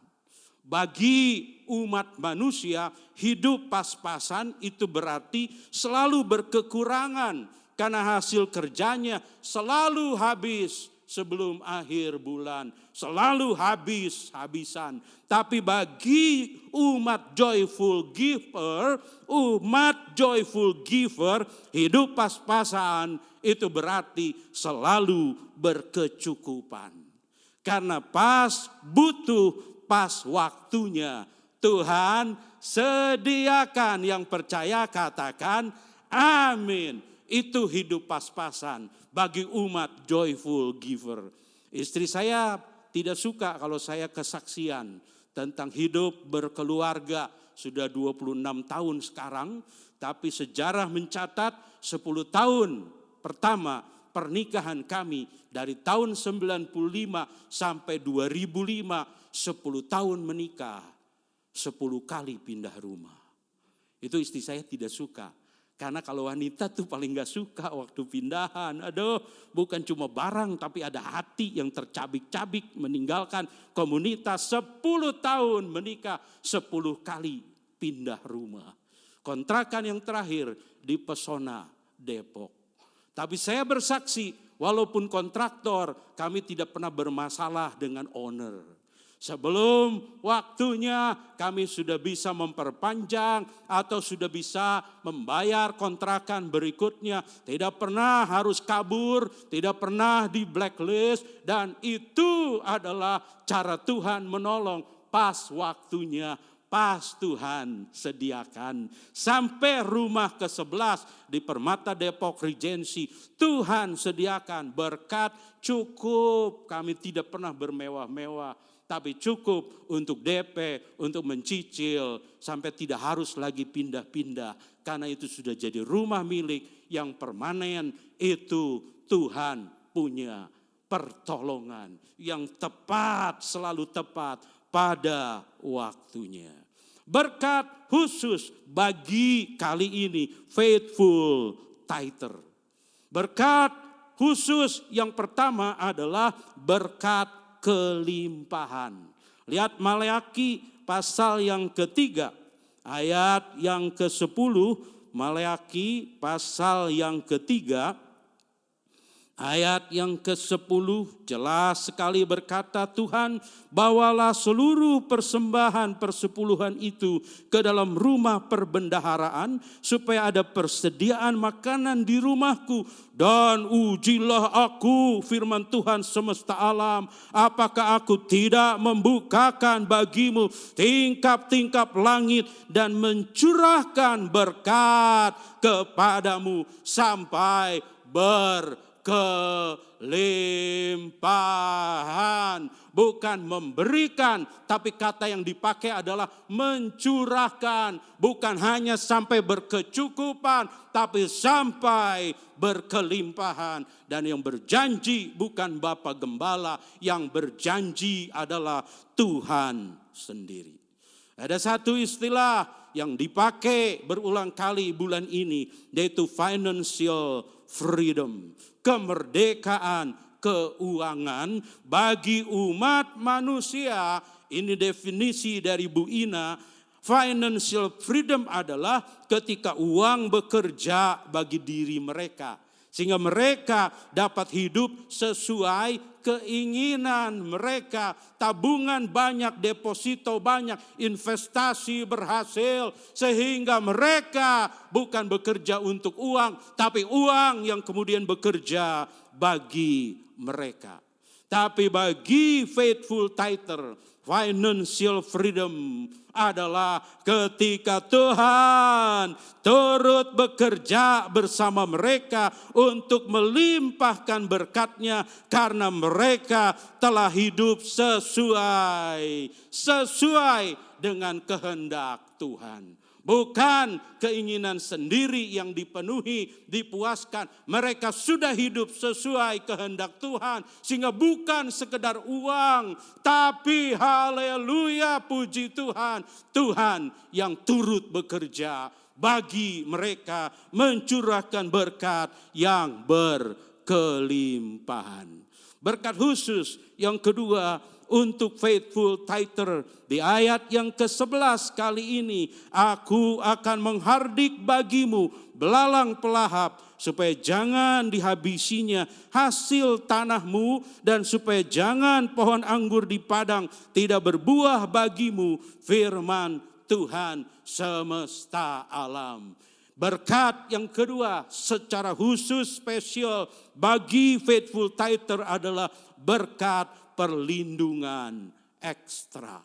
Bagi umat manusia, hidup pas-pasan itu berarti selalu berkekurangan karena hasil kerjanya selalu habis sebelum akhir bulan, selalu habis-habisan. Tapi bagi umat joyful giver, hidup pas-pasan itu berarti selalu berkecukupan. Karena pas butuh, pas waktunya Tuhan sediakan. Yang percaya katakan amin. Itu hidup pas-pasan bagi umat joyful giver. Istri saya tidak suka kalau saya kesaksian tentang hidup berkeluarga. Sudah 26 tahun sekarang, tapi sejarah mencatat 10 tahun pertama pernikahan kami dari tahun 95 sampai 2005, 10 tahun menikah, 10 kali pindah rumah. Itu istri saya tidak suka. Karena kalau wanita tuh paling gak suka waktu pindahan. Aduh, bukan cuma barang tapi ada hati yang tercabik-cabik meninggalkan komunitas. 10 tahun menikah, 10 kali pindah rumah. Kontrakan yang terakhir di Pesona, Depok. Tapi saya bersaksi, walaupun kontraktor, kami tidak pernah bermasalah dengan owner. Sebelum waktunya kami sudah bisa memperpanjang atau sudah bisa membayar kontrakan berikutnya. Tidak pernah harus kabur, tidak pernah di blacklist. Dan itu adalah cara Tuhan menolong pas waktunya. Pas Tuhan sediakan. Sampai rumah ke-11 di Permata Depok Regency, Tuhan sediakan berkat cukup. Kami tidak pernah bermewah-mewah, tapi cukup untuk DP, untuk mencicil, sampai tidak harus lagi pindah-pindah. Karena itu sudah jadi rumah milik yang permanen. Itu Tuhan punya pertolongan yang tepat, selalu tepat pada waktunya. Berkat khusus bagi kali ini faithful tither. Berkat khusus yang pertama adalah berkat kelimpahan. Lihat Maleaki pasal yang ketiga, ayat yang ke-10. Maleaki pasal yang ketiga, ayat yang ke-10 jelas sekali berkata, Tuhan, bawalah seluruh persembahan persepuluhan itu ke dalam rumah perbendaharaan supaya ada persediaan makanan di rumahku. Dan ujilah aku, firman Tuhan semesta alam, apakah aku tidak membukakan bagimu tingkap-tingkap langit dan mencurahkan berkat kepadamu sampai kelimpahan. Bukan memberikan, tapi kata yang dipakai adalah mencurahkan. Bukan hanya sampai berkecukupan, tapi sampai berkelimpahan. Dan yang berjanji bukan Bapak Gembala, yang berjanji adalah Tuhan sendiri. Ada satu istilah yang dipakai berulang kali bulan ini, yaitu financial freedom, kemerdekaan keuangan bagi umat manusia. Ini definisi dari Bu Ina, Financial freedom adalah ketika uang bekerja bagi diri mereka. Sehingga mereka dapat hidup sesuai keinginan mereka. Tabungan banyak, deposito banyak, investasi berhasil. Sehingga mereka bukan bekerja untuk uang, tapi uang yang kemudian bekerja bagi mereka. Tapi bagi faithful tither, financial freedom adalah ketika Tuhan turut bekerja bersama mereka untuk melimpahkan berkat-Nya karena mereka telah hidup sesuai dengan kehendak Tuhan. Bukan keinginan sendiri yang dipenuhi, dipuaskan. Mereka sudah hidup sesuai kehendak Tuhan. Sehingga bukan sekedar uang. Tapi haleluya, puji Tuhan. Tuhan yang turut bekerja bagi mereka. Mencurahkan berkat yang berkelimpahan. Berkat khusus yang kedua untuk faithful tither. Di ayat yang ke-11 kali ini, aku akan menghardik bagimu belalang pelahap, supaya jangan dihabisinya hasil tanahmu, dan supaya jangan pohon anggur di padang tidak berbuah bagimu, firman Tuhan semesta alam. Berkat yang kedua secara khusus spesial bagi faithful tither adalah berkat perlindungan ekstra.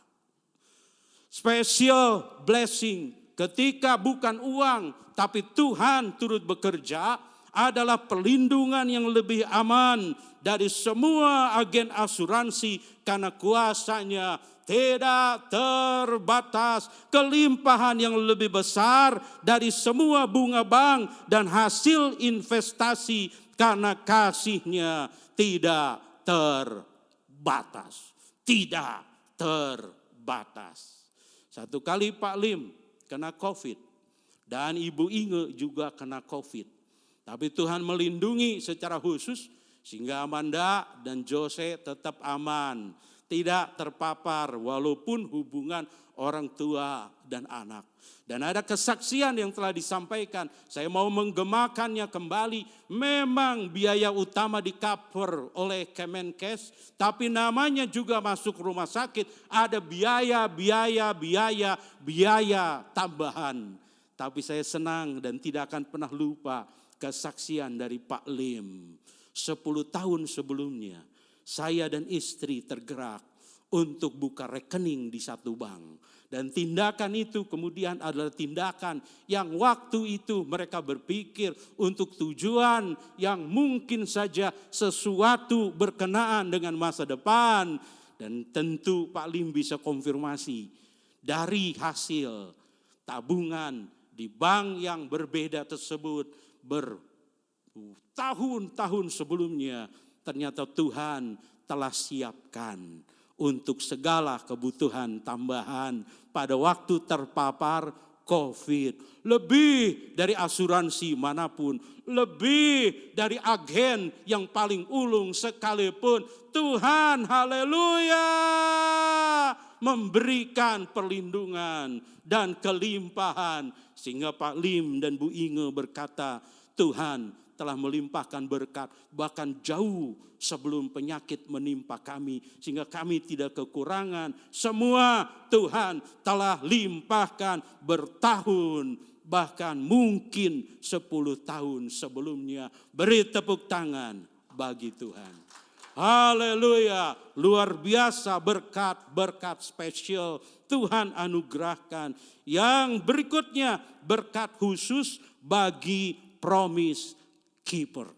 Special blessing ketika bukan uang tapi Tuhan turut bekerja adalah perlindungan yang lebih aman dari semua agen asuransi karena kuasa-Nya tidak terbatas, kelimpahan yang lebih besar dari semua bunga bank dan hasil investasi karena kasih-Nya tidak terbatas. Tidak terbatas. Satu kali Pak Lim kena COVID dan Ibu Inge juga kena COVID. Tapi Tuhan melindungi secara khusus sehingga Amanda dan Jose tetap aman. Tidak terpapar walaupun hubungan orang tua dan anak. Dan ada kesaksian yang telah disampaikan. Saya mau menggemakannya kembali. Memang biaya utama di cover oleh Kemenkes. Tapi namanya juga masuk rumah sakit. Ada biaya tambahan. Tapi saya senang dan tidak akan pernah lupa kesaksian dari Pak Lim. 10 tahun sebelumnya saya dan istri tergerak untuk buka rekening di satu bank. Dan tindakan itu kemudian adalah tindakan yang waktu itu mereka berpikir untuk tujuan yang mungkin saja sesuatu berkenaan dengan masa depan. Dan tentu Pak Lim bisa konfirmasi dari hasil tabungan di bank yang berbeda tersebut bertahun-tahun sebelumnya ternyata Tuhan telah siapkan untuk segala kebutuhan tambahan pada waktu terpapar COVID. Lebih dari asuransi manapun, lebih dari agen yang paling ulung sekalipun, Tuhan haleluya memberikan perlindungan dan kelimpahan. Sehingga Pak Lim dan Bu Inge berkata, Tuhan telah melimpahkan berkat bahkan jauh sebelum penyakit menimpa kami. Sehingga kami tidak kekurangan. Semua Tuhan telah limpahkan bertahun bahkan mungkin 10 tahun sebelumnya. Beri tepuk tangan bagi Tuhan. Haleluya, luar biasa berkat spesial Tuhan anugerahkan. Yang berikutnya berkat khusus bagi promise keeper.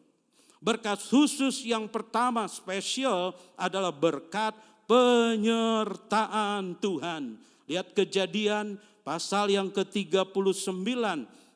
Berkat khusus yang pertama spesial adalah berkat penyertaan Tuhan. Lihat Kejadian pasal yang ke-39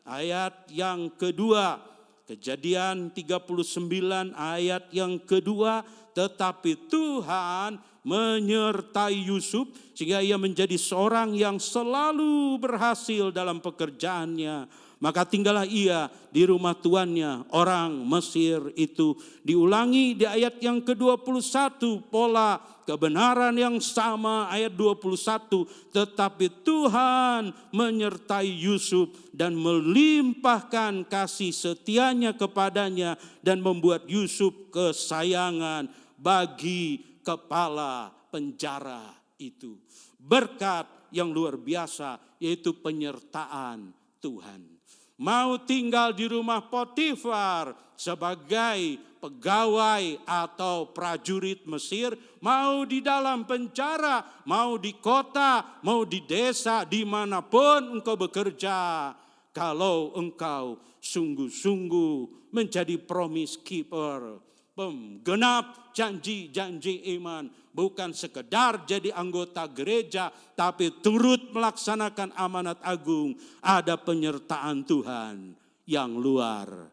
ayat yang kedua. Kejadian 39 ayat yang kedua, tetapi Tuhan menyertai Yusuf sehingga ia menjadi seorang yang selalu berhasil dalam pekerjaannya. Maka tinggallah ia di rumah tuannya, orang Mesir itu. Diulangi di ayat yang ke-21, pola kebenaran yang sama, ayat 21. Tetapi Tuhan menyertai Yusuf dan melimpahkan kasih setianya kepadanya dan membuat Yusuf kesayangan bagi kepala penjara itu. Berkat yang luar biasa, yaitu penyertaan Tuhan. Mau tinggal di rumah Potifar sebagai pegawai atau prajurit Mesir, mau di dalam penjara, mau di kota, mau di desa, dimanapun engkau bekerja, kalau engkau sungguh-sungguh menjadi promise keeper, penggenap janji-janji iman, bukan sekedar jadi anggota gereja, tapi turut melaksanakan amanat agung, ada penyertaan Tuhan yang luar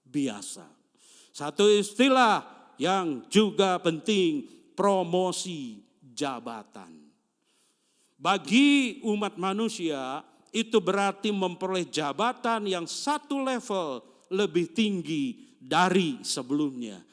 biasa. Satu istilah yang juga penting, promosi jabatan. Bagi umat manusia, itu berarti memperoleh jabatan yang satu level lebih tinggi dari sebelumnya.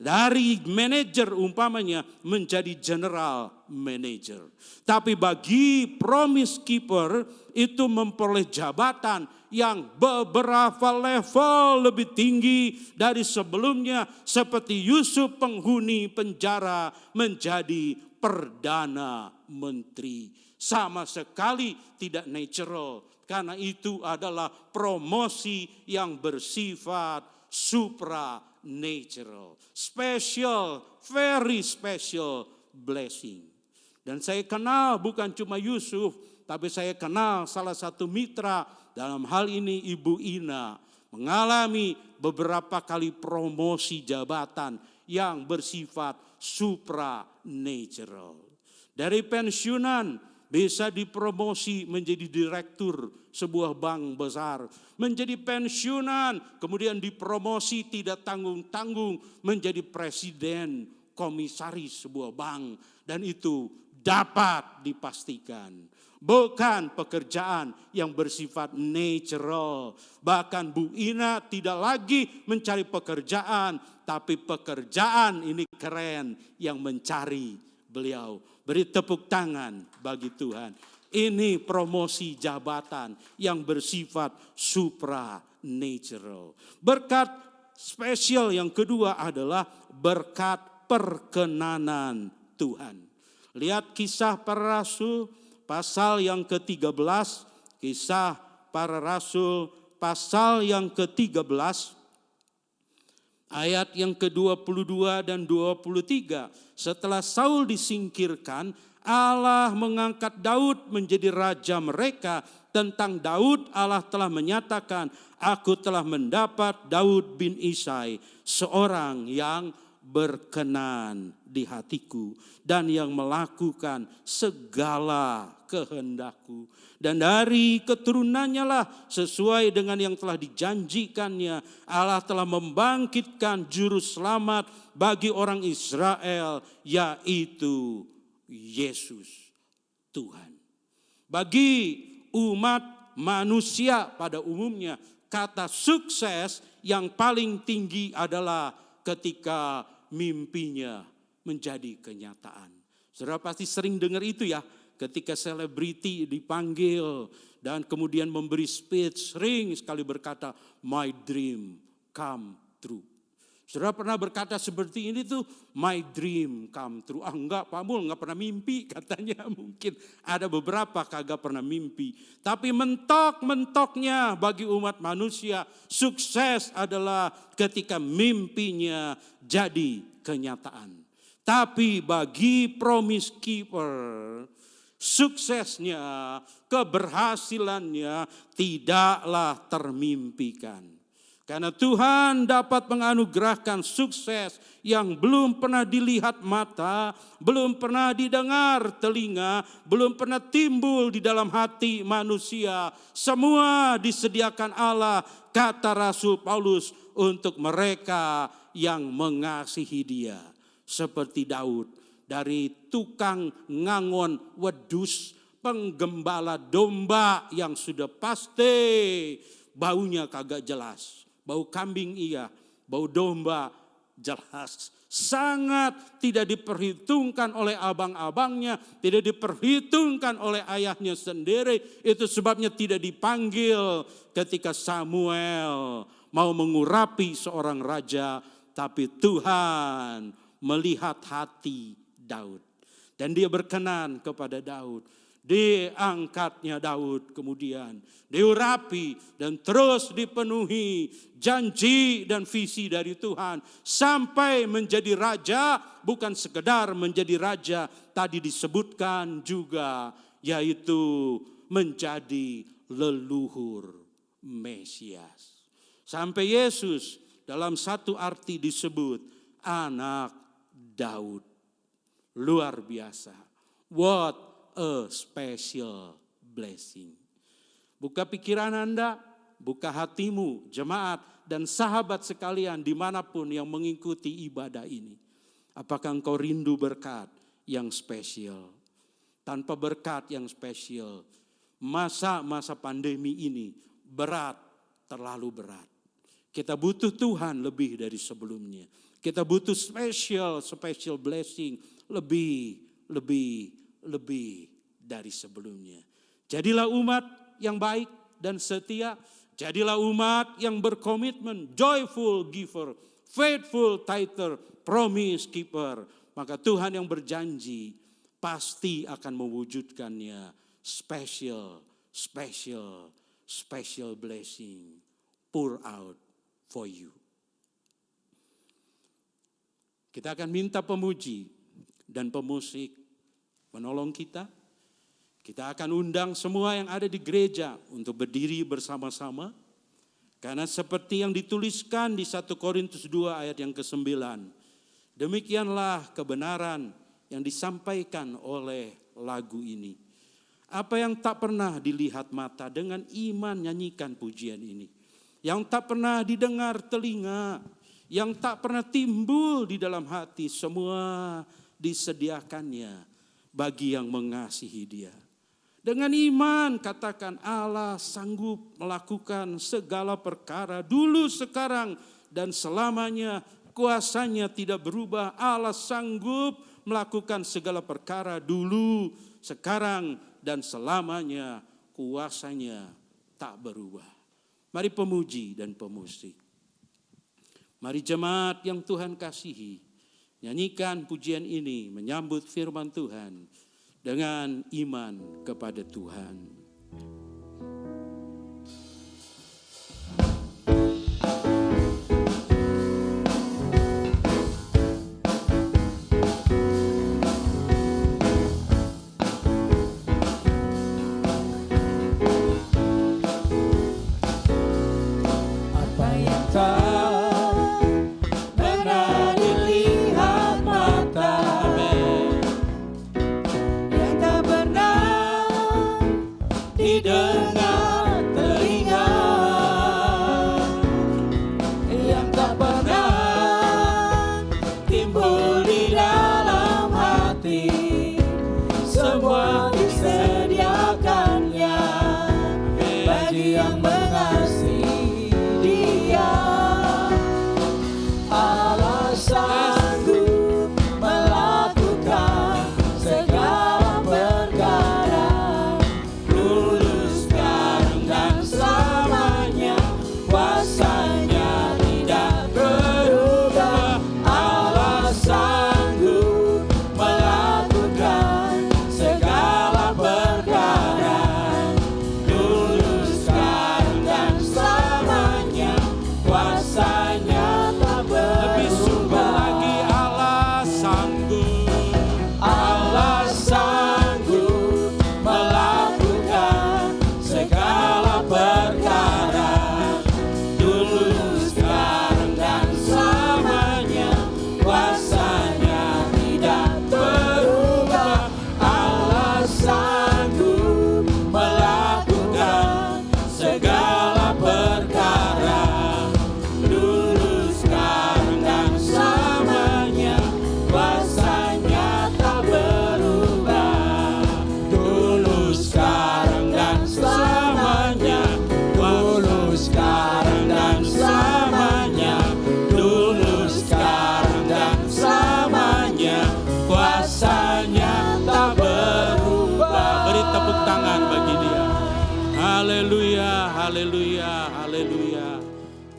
Dari manajer umpamanya menjadi general manager. Tapi bagi promise keeper itu memperoleh jabatan yang beberapa level lebih tinggi dari sebelumnya. Seperti Yusuf penghuni penjara menjadi perdana menteri. Sama sekali tidak natural. Karena itu adalah promosi yang bersifat supranatural, special, very special blessing. Dan saya kenal bukan cuma Yusuf, tapi saya kenal salah satu mitra dalam hal ini Ibu Ina, mengalami beberapa kali promosi jabatan yang bersifat supranatural. Dari pensiunan bisa dipromosi menjadi direktur sebuah bank besar. Menjadi pensiunan, kemudian dipromosi tidak tanggung-tanggung menjadi presiden, komisaris sebuah bank. Dan itu dapat dipastikan. Bukan pekerjaan yang bersifat natural. Bahkan Bu Ina tidak lagi mencari pekerjaan, tapi pekerjaan ini keren yang mencari beliau. Beri tepuk tangan bagi Tuhan. Ini promosi jabatan yang bersifat supranatural. Berkat spesial yang kedua adalah berkat perkenanan Tuhan. Lihat Kisah Para Rasul pasal yang ke-13. Kisah Para Rasul pasal yang ke-13. Ayat yang ke-22 dan 23. Setelah Saul disingkirkan, Allah mengangkat Daud menjadi raja mereka. Tentang Daud Allah telah menyatakan, aku telah mendapat Daud bin Isai, seorang yang berkenan di hatiku dan yang melakukan segala kehendakku. Dan dari keturunannya lah sesuai dengan yang telah dijanjikannya, Allah telah membangkitkan juru selamat bagi orang Israel, yaitu Yesus Tuhan. Bagi umat manusia pada umumnya, kata sukses yang paling tinggi adalah ketika mimpinya menjadi kenyataan. Saudara pasti sering dengar itu ya, ketika selebriti dipanggil dan kemudian memberi speech, sering sekali berkata, my dream come true. Saudara pernah berkata seperti ini tuh, my dream come true. Enggak Pak Mul, enggak pernah mimpi katanya. Mungkin ada beberapa kagak pernah mimpi. Tapi mentok-mentoknya bagi umat manusia, sukses adalah ketika mimpinya jadi kenyataan. Tapi bagi promise keeper, suksesnya, keberhasilannya tidaklah termimpikan. Karena Tuhan dapat menganugerahkan sukses yang belum pernah dilihat mata, belum pernah didengar telinga, belum pernah timbul di dalam hati manusia. Semua disediakan Allah, kata Rasul Paulus, untuk mereka yang mengasihi Dia. Seperti Daud, dari tukang ngangon wedus, penggembala domba yang sudah pasti baunya kagak jelas. Bau kambing iya, bau domba jelas. Sangat tidak diperhitungkan oleh abang-abangnya, tidak diperhitungkan oleh ayahnya sendiri. Itu sebabnya tidak dipanggil ketika Samuel mau mengurapi seorang raja. Tapi Tuhan melihat hati Daud. Dan dia berkenan kepada Daud. Diangkatnya Daud kemudian. Diurapi dan terus dipenuhi janji dan visi dari Tuhan. Sampai menjadi raja, bukan sekedar menjadi raja. Tadi disebutkan juga yaitu menjadi leluhur Mesias. Sampai Yesus dalam satu arti disebut anak Daud. Luar biasa. What a special blessing. Buka pikiran Anda, buka hatimu, jemaat dan sahabat sekalian dimanapun yang mengikuti ibadah ini. Apakah engkau rindu berkat yang spesial? Tanpa berkat yang spesial, masa-masa pandemi ini berat, terlalu berat. Kita butuh Tuhan lebih dari sebelumnya. Kita butuh special blessing lebih dari sebelumnya. Jadilah umat yang baik dan setia. Jadilah umat yang berkomitmen, joyful giver, faithful tither, promise keeper. Maka Tuhan yang berjanji pasti akan mewujudkannya. Special blessing pour out for you. Kita akan minta pemuji dan pemusik menolong kita. Kita akan undang semua yang ada di gereja untuk berdiri bersama-sama. Karena seperti yang dituliskan di 1 Korintus 2 ayat yang ke-9. Demikianlah kebenaran yang disampaikan oleh lagu ini. Apa yang tak pernah dilihat mata dengan iman nyanyikan pujian ini. Yang tak pernah didengar telinga, yang tak pernah timbul di dalam hati, semua disediakannya bagi yang mengasihi Dia. Dengan iman katakan Allah sanggup melakukan segala perkara dulu, sekarang, dan selamanya. Kuasanya tidak berubah. Allah sanggup melakukan segala perkara dulu, sekarang, dan selamanya. Kuasanya tak berubah. Mari pemuji dan pemusik. Mari jemaat yang Tuhan kasihi. Nyanyikan pujian ini menyambut firman Tuhan dengan iman kepada Tuhan.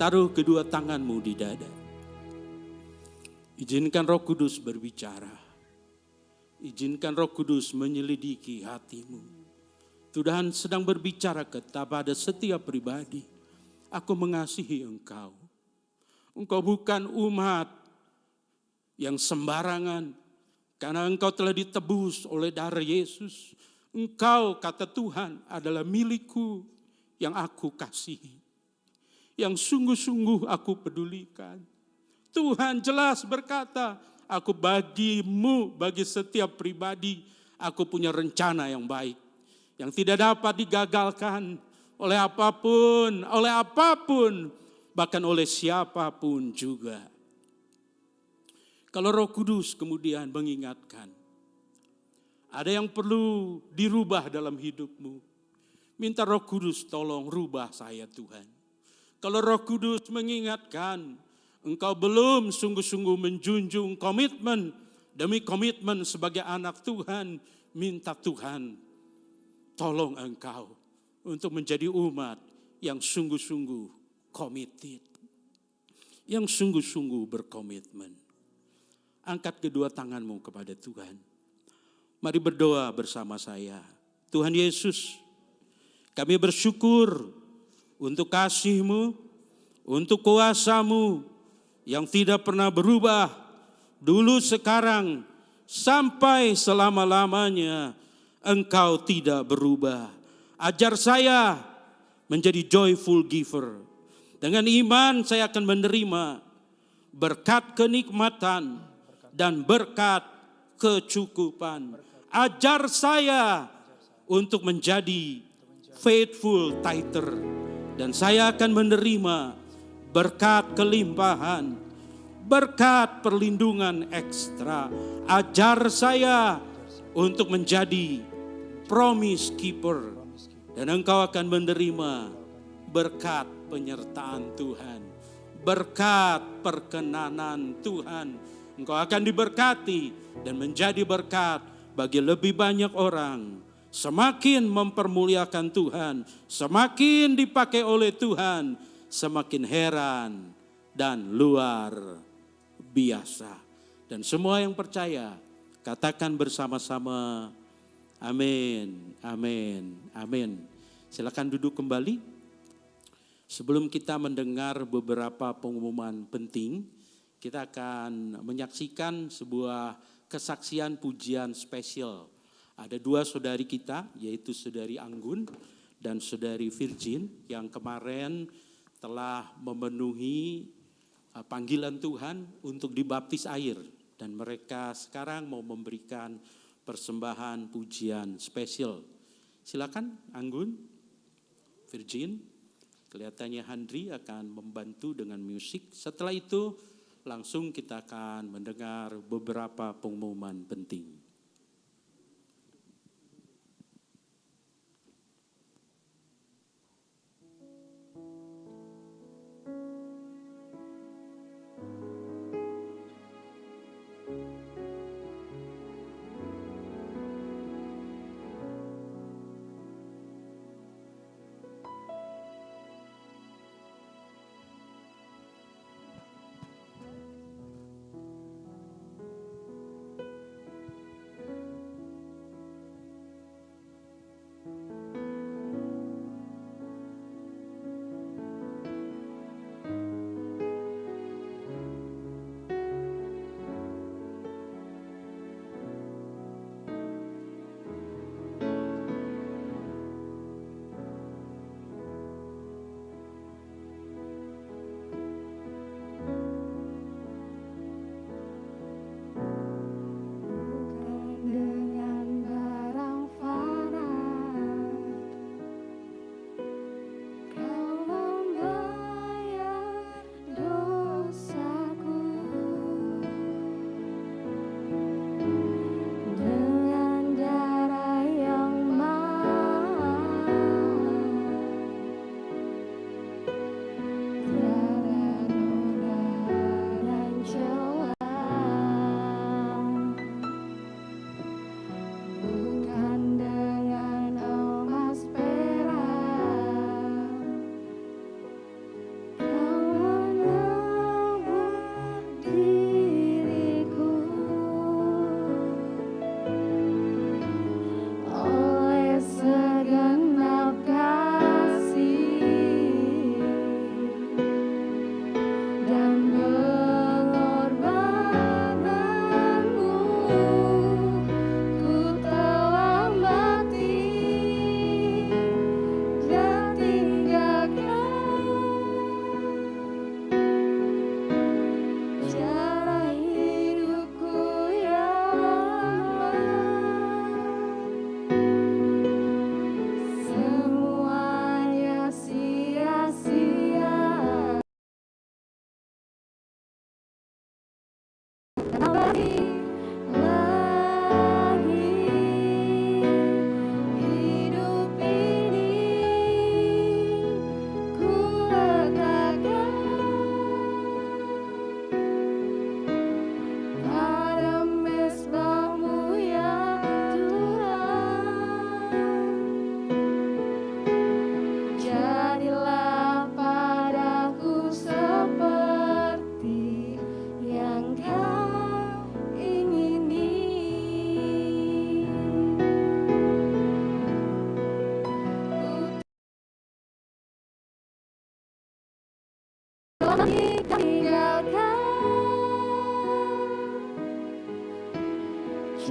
Taruh kedua tanganmu di dada. Izinkan Roh Kudus berbicara. Izinkan Roh Kudus menyelidiki hatimu. Tuhan sedang berbicara kepada setiap pribadi. Aku mengasihi engkau. Engkau bukan umat yang sembarangan. Karena engkau telah ditebus oleh darah Yesus. Engkau, kata Tuhan, adalah milikku yang aku kasihi. Yang sungguh-sungguh aku pedulikan. Tuhan jelas berkata, aku bagimu, bagi setiap pribadi, aku punya rencana yang baik. Yang tidak dapat digagalkan oleh apapun, bahkan oleh siapapun juga. Kalau Roh Kudus kemudian mengingatkan, ada yang perlu dirubah dalam hidupmu. Minta Roh Kudus tolong rubah saya Tuhan. Kalau Roh Kudus mengingatkan, engkau belum sungguh-sungguh menjunjung komitmen demi komitmen sebagai anak Tuhan, minta Tuhan tolong engkau untuk menjadi umat yang sungguh-sungguh committed, yang sungguh-sungguh berkomitmen. Angkat kedua tanganmu kepada Tuhan. Mari berdoa bersama saya. Tuhan Yesus, kami bersyukur untuk kasih-Mu, untuk kuasa-Mu yang tidak pernah berubah, dulu, sekarang, sampai selama-lamanya. Engkau tidak berubah. Ajar saya menjadi joyful giver. Dengan iman saya akan menerima berkat kenikmatan dan berkat kecukupan. Ajar saya untuk menjadi faithful tither. Dan saya akan menerima berkat kelimpahan, berkat perlindungan ekstra. Ajar saya untuk menjadi promise keeper. Dan engkau akan menerima berkat penyertaan Tuhan, berkat perkenanan Tuhan. Engkau akan diberkati dan menjadi berkat bagi lebih banyak orang. Semakin mempermuliakan Tuhan, semakin dipakai oleh Tuhan, semakin heran dan luar biasa. Dan semua yang percaya, katakan bersama-sama, amin, amin, amin. Silakan duduk kembali. Sebelum kita mendengar beberapa pengumuman penting, kita akan menyaksikan sebuah kesaksian pujian spesial. Ada dua saudari kita, yaitu saudari Anggun dan saudari Virgin, yang kemarin telah memenuhi panggilan Tuhan untuk dibaptis air. Dan mereka sekarang mau memberikan persembahan pujian spesial. Silakan Anggun, Virgin, kelihatannya Handri akan membantu dengan musik. Setelah itu langsung kita akan mendengar beberapa pengumuman penting.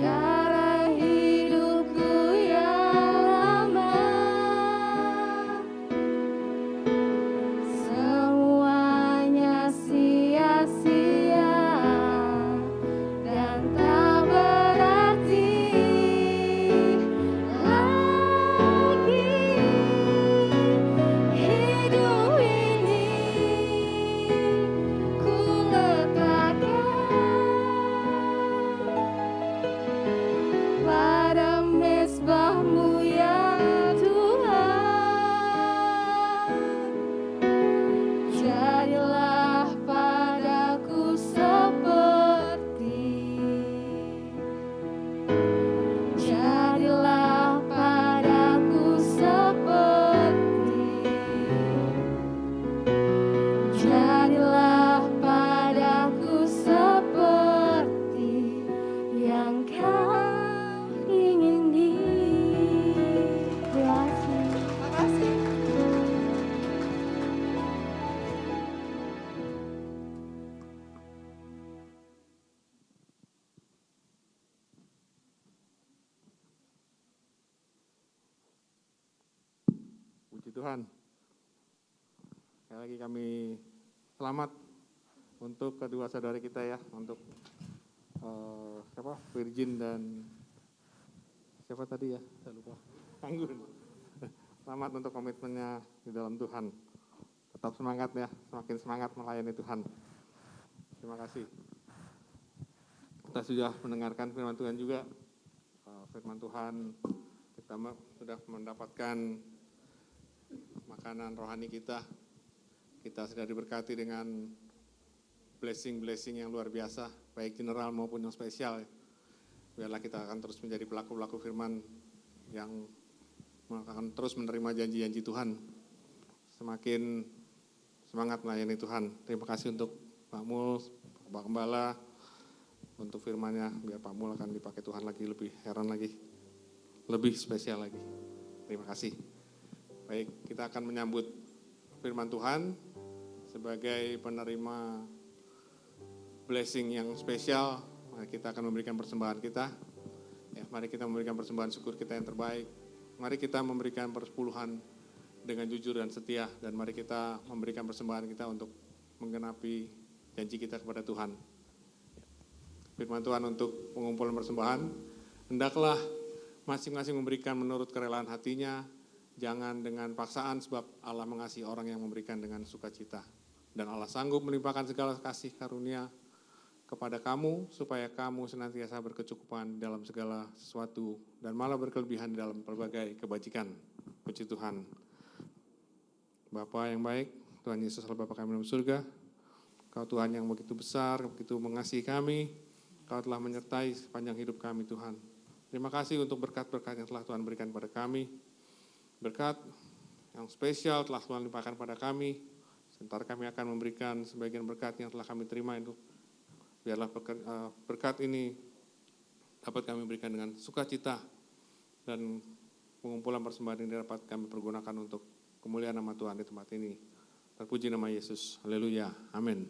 cara hidupku yang lama, semuanya sia-sia dan tak berarti lagi. Hidup ini ku letakkan pada mezbah-Mu ya Tuhan. Jadilah padaku seperti, jadilah padaku seperti, jadilah padaku seperti yang Kau ingin dibuatku. Makasih. Puji Tuhan. Sekali lagi kami selamat untuk kedua saudara kita ya, untuk Virgin dan siapa tadi ya, saya lupa. Anggun. Selamat untuk komitmennya di dalam Tuhan. Tetap semangat ya, semakin semangat melayani Tuhan. Terima kasih. Kita sudah mendengarkan firman Tuhan juga. Firman Tuhan, kita sudah mendapatkan makanan rohani kita. Kita sudah diberkati dengan blessing-blessing yang luar biasa, baik general maupun yang spesial. Biarlah kita akan terus menjadi pelaku-pelaku firman yang akan terus menerima janji-janji Tuhan. Semakin semangat melayani Tuhan. Terima kasih untuk Pak Mul, Pak Gembala, untuk firman-Nya. Biar Pak Mul akan dipakai Tuhan lagi, lebih heran lagi, lebih spesial lagi. Terima kasih. Baik, kita akan menyambut firman Tuhan sebagai penerima blessing yang spesial. Mari kita akan memberikan persembahan kita. Ya, mari kita memberikan persembahan syukur kita yang terbaik. Mari kita memberikan persepuluhan dengan jujur dan setia. Dan mari kita memberikan persembahan kita untuk menggenapi janji kita kepada Tuhan. Firman Tuhan untuk pengumpulan persembahan. Hendaklah masing-masing memberikan menurut kerelaan hatinya. Jangan dengan paksaan, sebab Allah mengasihi orang yang memberikan dengan sukacita. Dan Allah sanggup melimpahkan segala kasih karunia kepada kamu, supaya kamu senantiasa berkecukupan dalam segala sesuatu, dan malah berkelebihan dalam berbagai kebajikan. Puji Tuhan. Bapa yang baik, Tuhan Yesus adalah Bapa kami dalam surga. Kau Tuhan yang begitu besar, begitu mengasihi kami. Kau telah menyertai sepanjang hidup kami Tuhan. Terima kasih untuk berkat-berkat yang telah Tuhan berikan pada kami. Berkat yang spesial telah Tuhan limpahkan pada kami. Sebentar kami akan memberikan sebagian berkat yang telah kami terima itu. Biarlah berkat ini dapat kami berikan dengan sukacita, dan pengumpulan persembahan ini dapat kami pergunakan untuk kemuliaan nama Tuhan di tempat ini. Terpuji nama Yesus. Haleluya. Amin.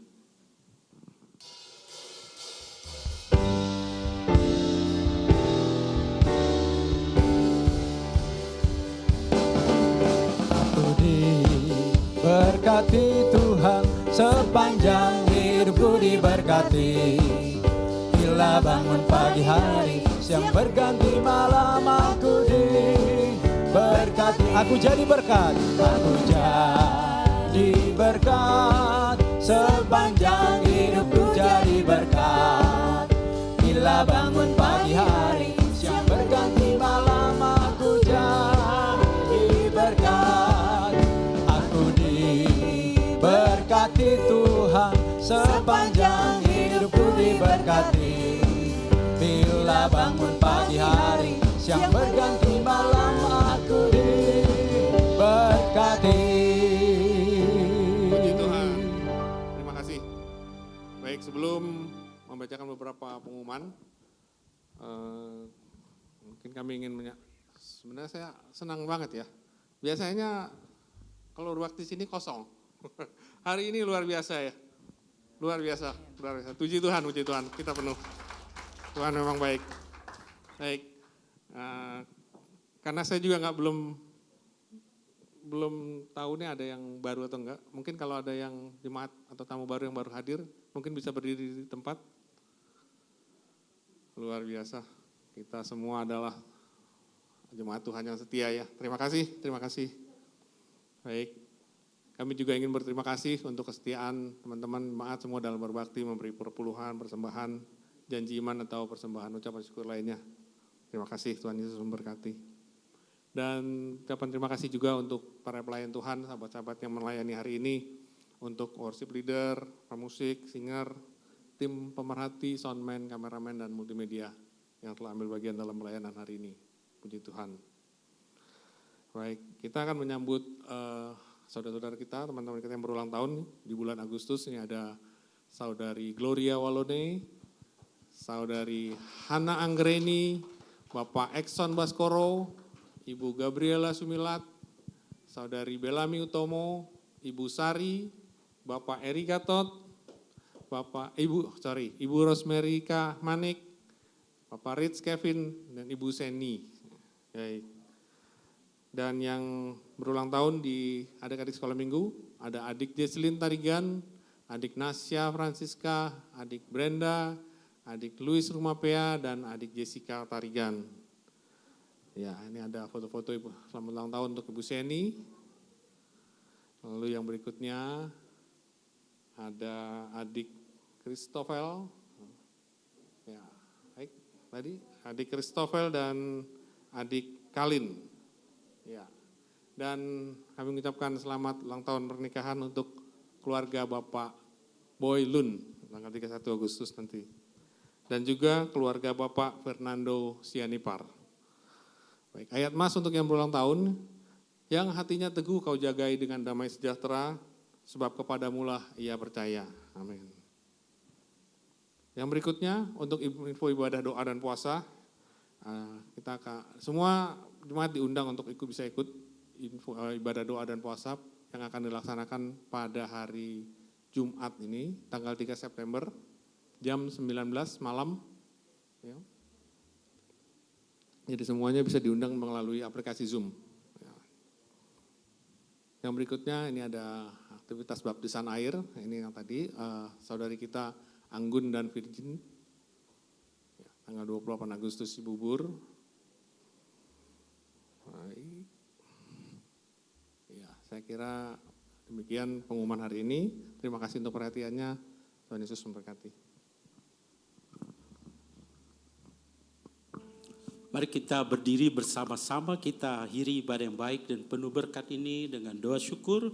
Berkati Tuhan, sepanjang hidupku diberkati. Bila bangun pagi hari, siang berganti malam, aku diberkati. Aku jadi berkat, aku jadi berkat. Sepanjang hidupku jadi berkat. Bila bangun pagi hari, siang berganti malam, aku jadi berkat. Berkati Tuhan, sepanjang hidupku diberkati. Bila bangun pagi hari, siang berganti malam, aku diberkati. Puji Tuhan. Terima kasih. Baik, sebelum membacakan beberapa pengumuman, mungkin kami ingin sebenarnya saya senang banget ya. Biasanya kalau waktu sini kosong. Hari ini luar biasa ya. Luar biasa, luar biasa. Puji Tuhan, kita penuh. Tuhan memang baik. Baik, karena saya juga belum tahu nih ada yang baru atau enggak. Mungkin kalau ada yang jemaat atau tamu baru yang baru hadir, mungkin bisa berdiri di tempat. Luar biasa, kita semua adalah jemaat Tuhan yang setia ya. Terima kasih, terima kasih. Baik, kami juga ingin berterima kasih untuk kesetiaan teman-teman jemaat semua dalam berbakti, memberi perpuluhan, persembahan, janji iman atau persembahan ucapan syukur lainnya. Terima kasih, Tuhan Yesus memberkati. Dan ucapan terima kasih juga untuk para pelayan Tuhan, sahabat-sahabat yang melayani hari ini, untuk worship leader, pemusik, singer, tim pemerhati, soundman, kameramen, dan multimedia yang telah ambil bagian dalam pelayanan hari ini. Puji Tuhan. Baik, kita akan menyambut saudara-saudara kita, teman-teman kita yang berulang tahun di bulan Agustus. Ini ada saudari Gloria Walone, saudari Hana Anggreni, Bapak Exxon Baskoro, Ibu Gabriela Sumilat, saudari Belami Utomo, Ibu Sari, Bapak Eri Gatot, Ibu Rosemary K. Manik, Bapak Rich Kevin, dan Ibu Seni. Baik. Dan yang berulang tahun di adik-adik sekolah minggu, ada adik Jesslyn Tarigan, adik Nasya Francisca, adik Brenda, adik Luis Rumapea, dan adik Jessica Tarigan. Ya, ini ada foto-foto Ibu selamat ulang tahun untuk Ibu Seni. Lalu yang berikutnya ada adik Christopher. Ya, baik. Tadi adik Christopher dan adik Kalin. Ya. Dan kami mengucapkan selamat ulang tahun pernikahan untuk keluarga Bapak Boy Lun tanggal 31 Agustus nanti. Dan juga keluarga Bapak Fernando Sianipar. Baik, ayat mas untuk yang berulang tahun, yang hatinya teguh kau jagai dengan damai sejahtera, sebab kepadamulah ia percaya. Amin. Yang berikutnya untuk info ibadah doa dan puasa, kita semua jemaat diundang untuk bisa ikut info ibadah doa dan puasa yang akan dilaksanakan pada hari Jumat ini, tanggal 3 September, jam 19 malam. Ya. Jadi semuanya bisa diundang melalui aplikasi Zoom. Ya. Yang berikutnya ini ada aktivitas baptisan air, ini yang tadi saudari kita Anggun dan Virgin, ya, tanggal 28 Agustus di Bubur. Baik. Ya, saya kira demikian pengumuman hari ini. Terima kasih untuk perhatiannya. Tuhan Yesus memberkati. Mari kita berdiri bersama-sama, kita akhiri ibadah yang baik dan penuh berkat ini dengan doa syukur,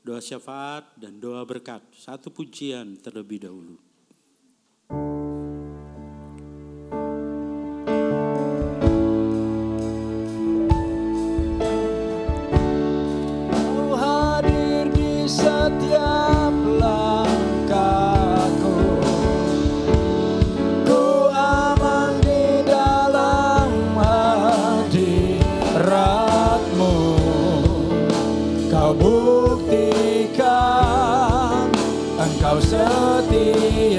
doa syafaat, dan doa berkat. Satu pujian terlebih dahulu. Kau hadir di setiap langkahku, ku aman di dalam hadirat-Mu. Kau buktikan Engkau setia.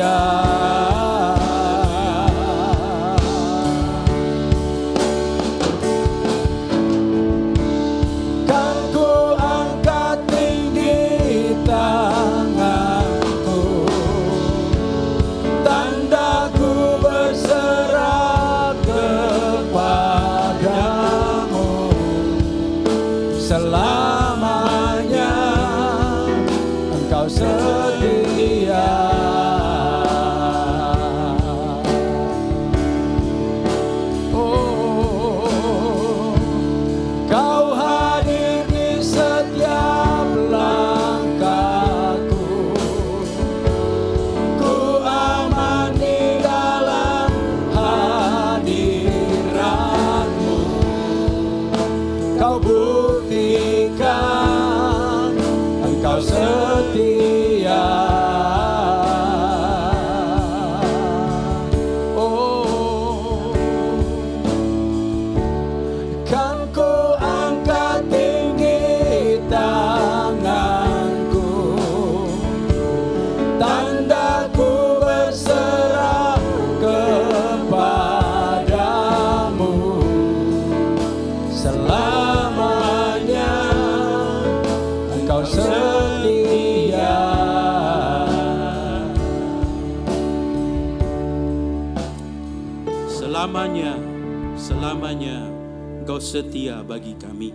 selamanya, selamanya Engkau setia bagi kami.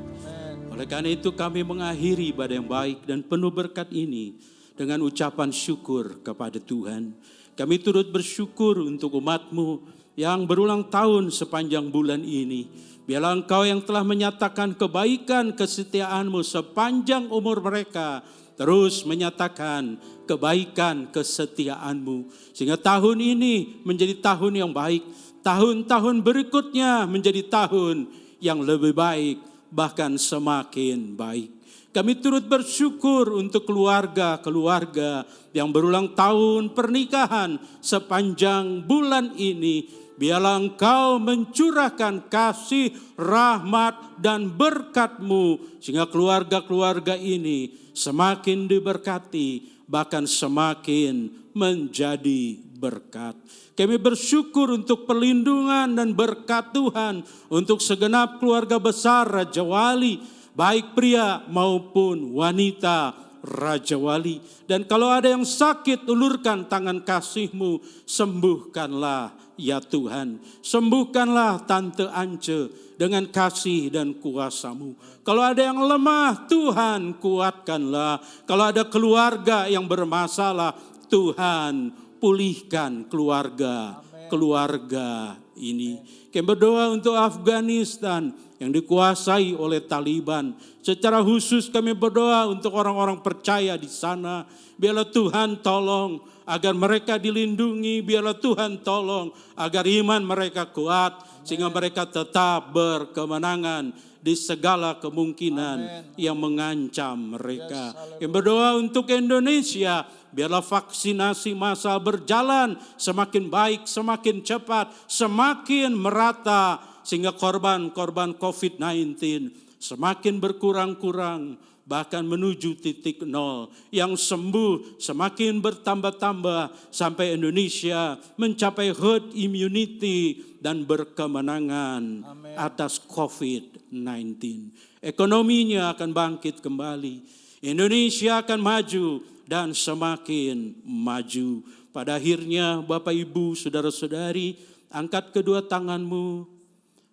Oleh karena itu kami mengakhiri ibadah yang baik dan penuh berkat ini dengan ucapan syukur kepada Tuhan. Kami turut bersyukur untuk umat-Mu yang berulang tahun sepanjang bulan ini. Biarlah Engkau yang telah menyatakan kebaikan kesetiaan-Mu sepanjang umur mereka, terus menyatakan kebaikan kesetiaan-Mu. Sehingga tahun ini menjadi tahun yang baik. Tahun-tahun berikutnya menjadi tahun yang lebih baik, bahkan semakin baik. Kami turut bersyukur untuk keluarga-keluarga yang berulang tahun pernikahan sepanjang bulan ini. Biarlah Engkau mencurahkan kasih, rahmat, dan berkat-Mu. Sehingga keluarga-keluarga ini semakin diberkati, bahkan semakin menjadi berkat. Kami bersyukur untuk perlindungan dan berkat Tuhan untuk segenap keluarga besar Raja Wali, baik pria maupun wanita Raja Wali. Dan kalau ada yang sakit, ulurkan tangan kasih-Mu, sembuhkanlah ya Tuhan. Sembuhkanlah Tante Ance dengan kasih dan kuasa-Mu. Kalau ada yang lemah, Tuhan kuatkanlah. Kalau ada keluarga yang bermasalah, Tuhan pulihkan keluarga ini. Kami berdoa untuk Afghanistan yang dikuasai oleh Taliban. Secara khusus kami berdoa untuk orang-orang percaya di sana. Biarlah Tuhan tolong agar mereka dilindungi. Biarlah Tuhan tolong agar iman mereka kuat. Sehingga mereka tetap berkemenangan di segala kemungkinan yang mengancam mereka. Yang berdoa untuk Indonesia, biarlah vaksinasi massal berjalan semakin baik, semakin cepat, semakin merata. Sehingga korban-korban COVID-19 semakin berkurang-kurang, bahkan menuju titik nol. Yang sembuh semakin bertambah-tambah sampai Indonesia mencapai herd immunity dan berkemenangan atas COVID-19. Ekonominya akan bangkit kembali. Indonesia akan maju dan semakin maju. Pada akhirnya Bapak Ibu, saudara-saudari, angkat kedua tanganmu,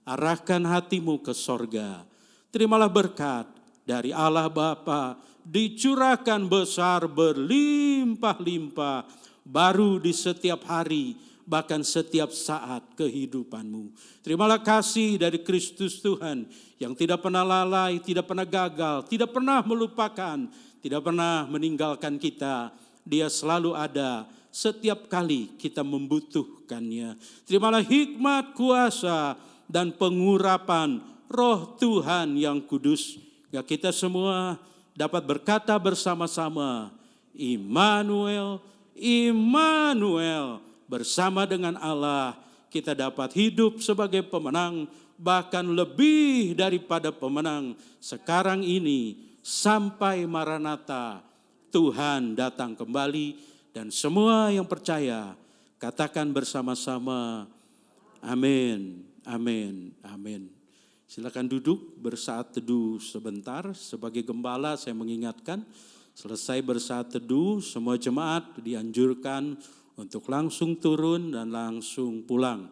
arahkan hatimu ke sorga. Terimalah berkat dari Allah Bapa, dicurahkan besar berlimpah-limpah, baru di setiap hari, bahkan setiap saat kehidupanmu. Terimalah kasih dari Kristus Tuhan yang tidak pernah lalai, tidak pernah gagal, tidak pernah melupakan, tidak pernah meninggalkan kita. Dia selalu ada setiap kali kita membutuhkannya. Terimalah hikmat, kuasa, dan pengurapan Roh Tuhan yang kudus. Ya, kita semua dapat berkata bersama-sama, Immanuel, Immanuel. Bersama dengan Allah kita dapat hidup sebagai pemenang, bahkan lebih daripada pemenang sekarang ini sampai Maranatha Tuhan datang kembali. Dan semua yang percaya katakan bersama-sama, amin, amin, amin. Silakan duduk, bersaat teduh sebentar. Sebagai gembala saya mengingatkan, selesai bersaat teduh semua jemaat dianjurkan untuk langsung turun dan langsung pulang.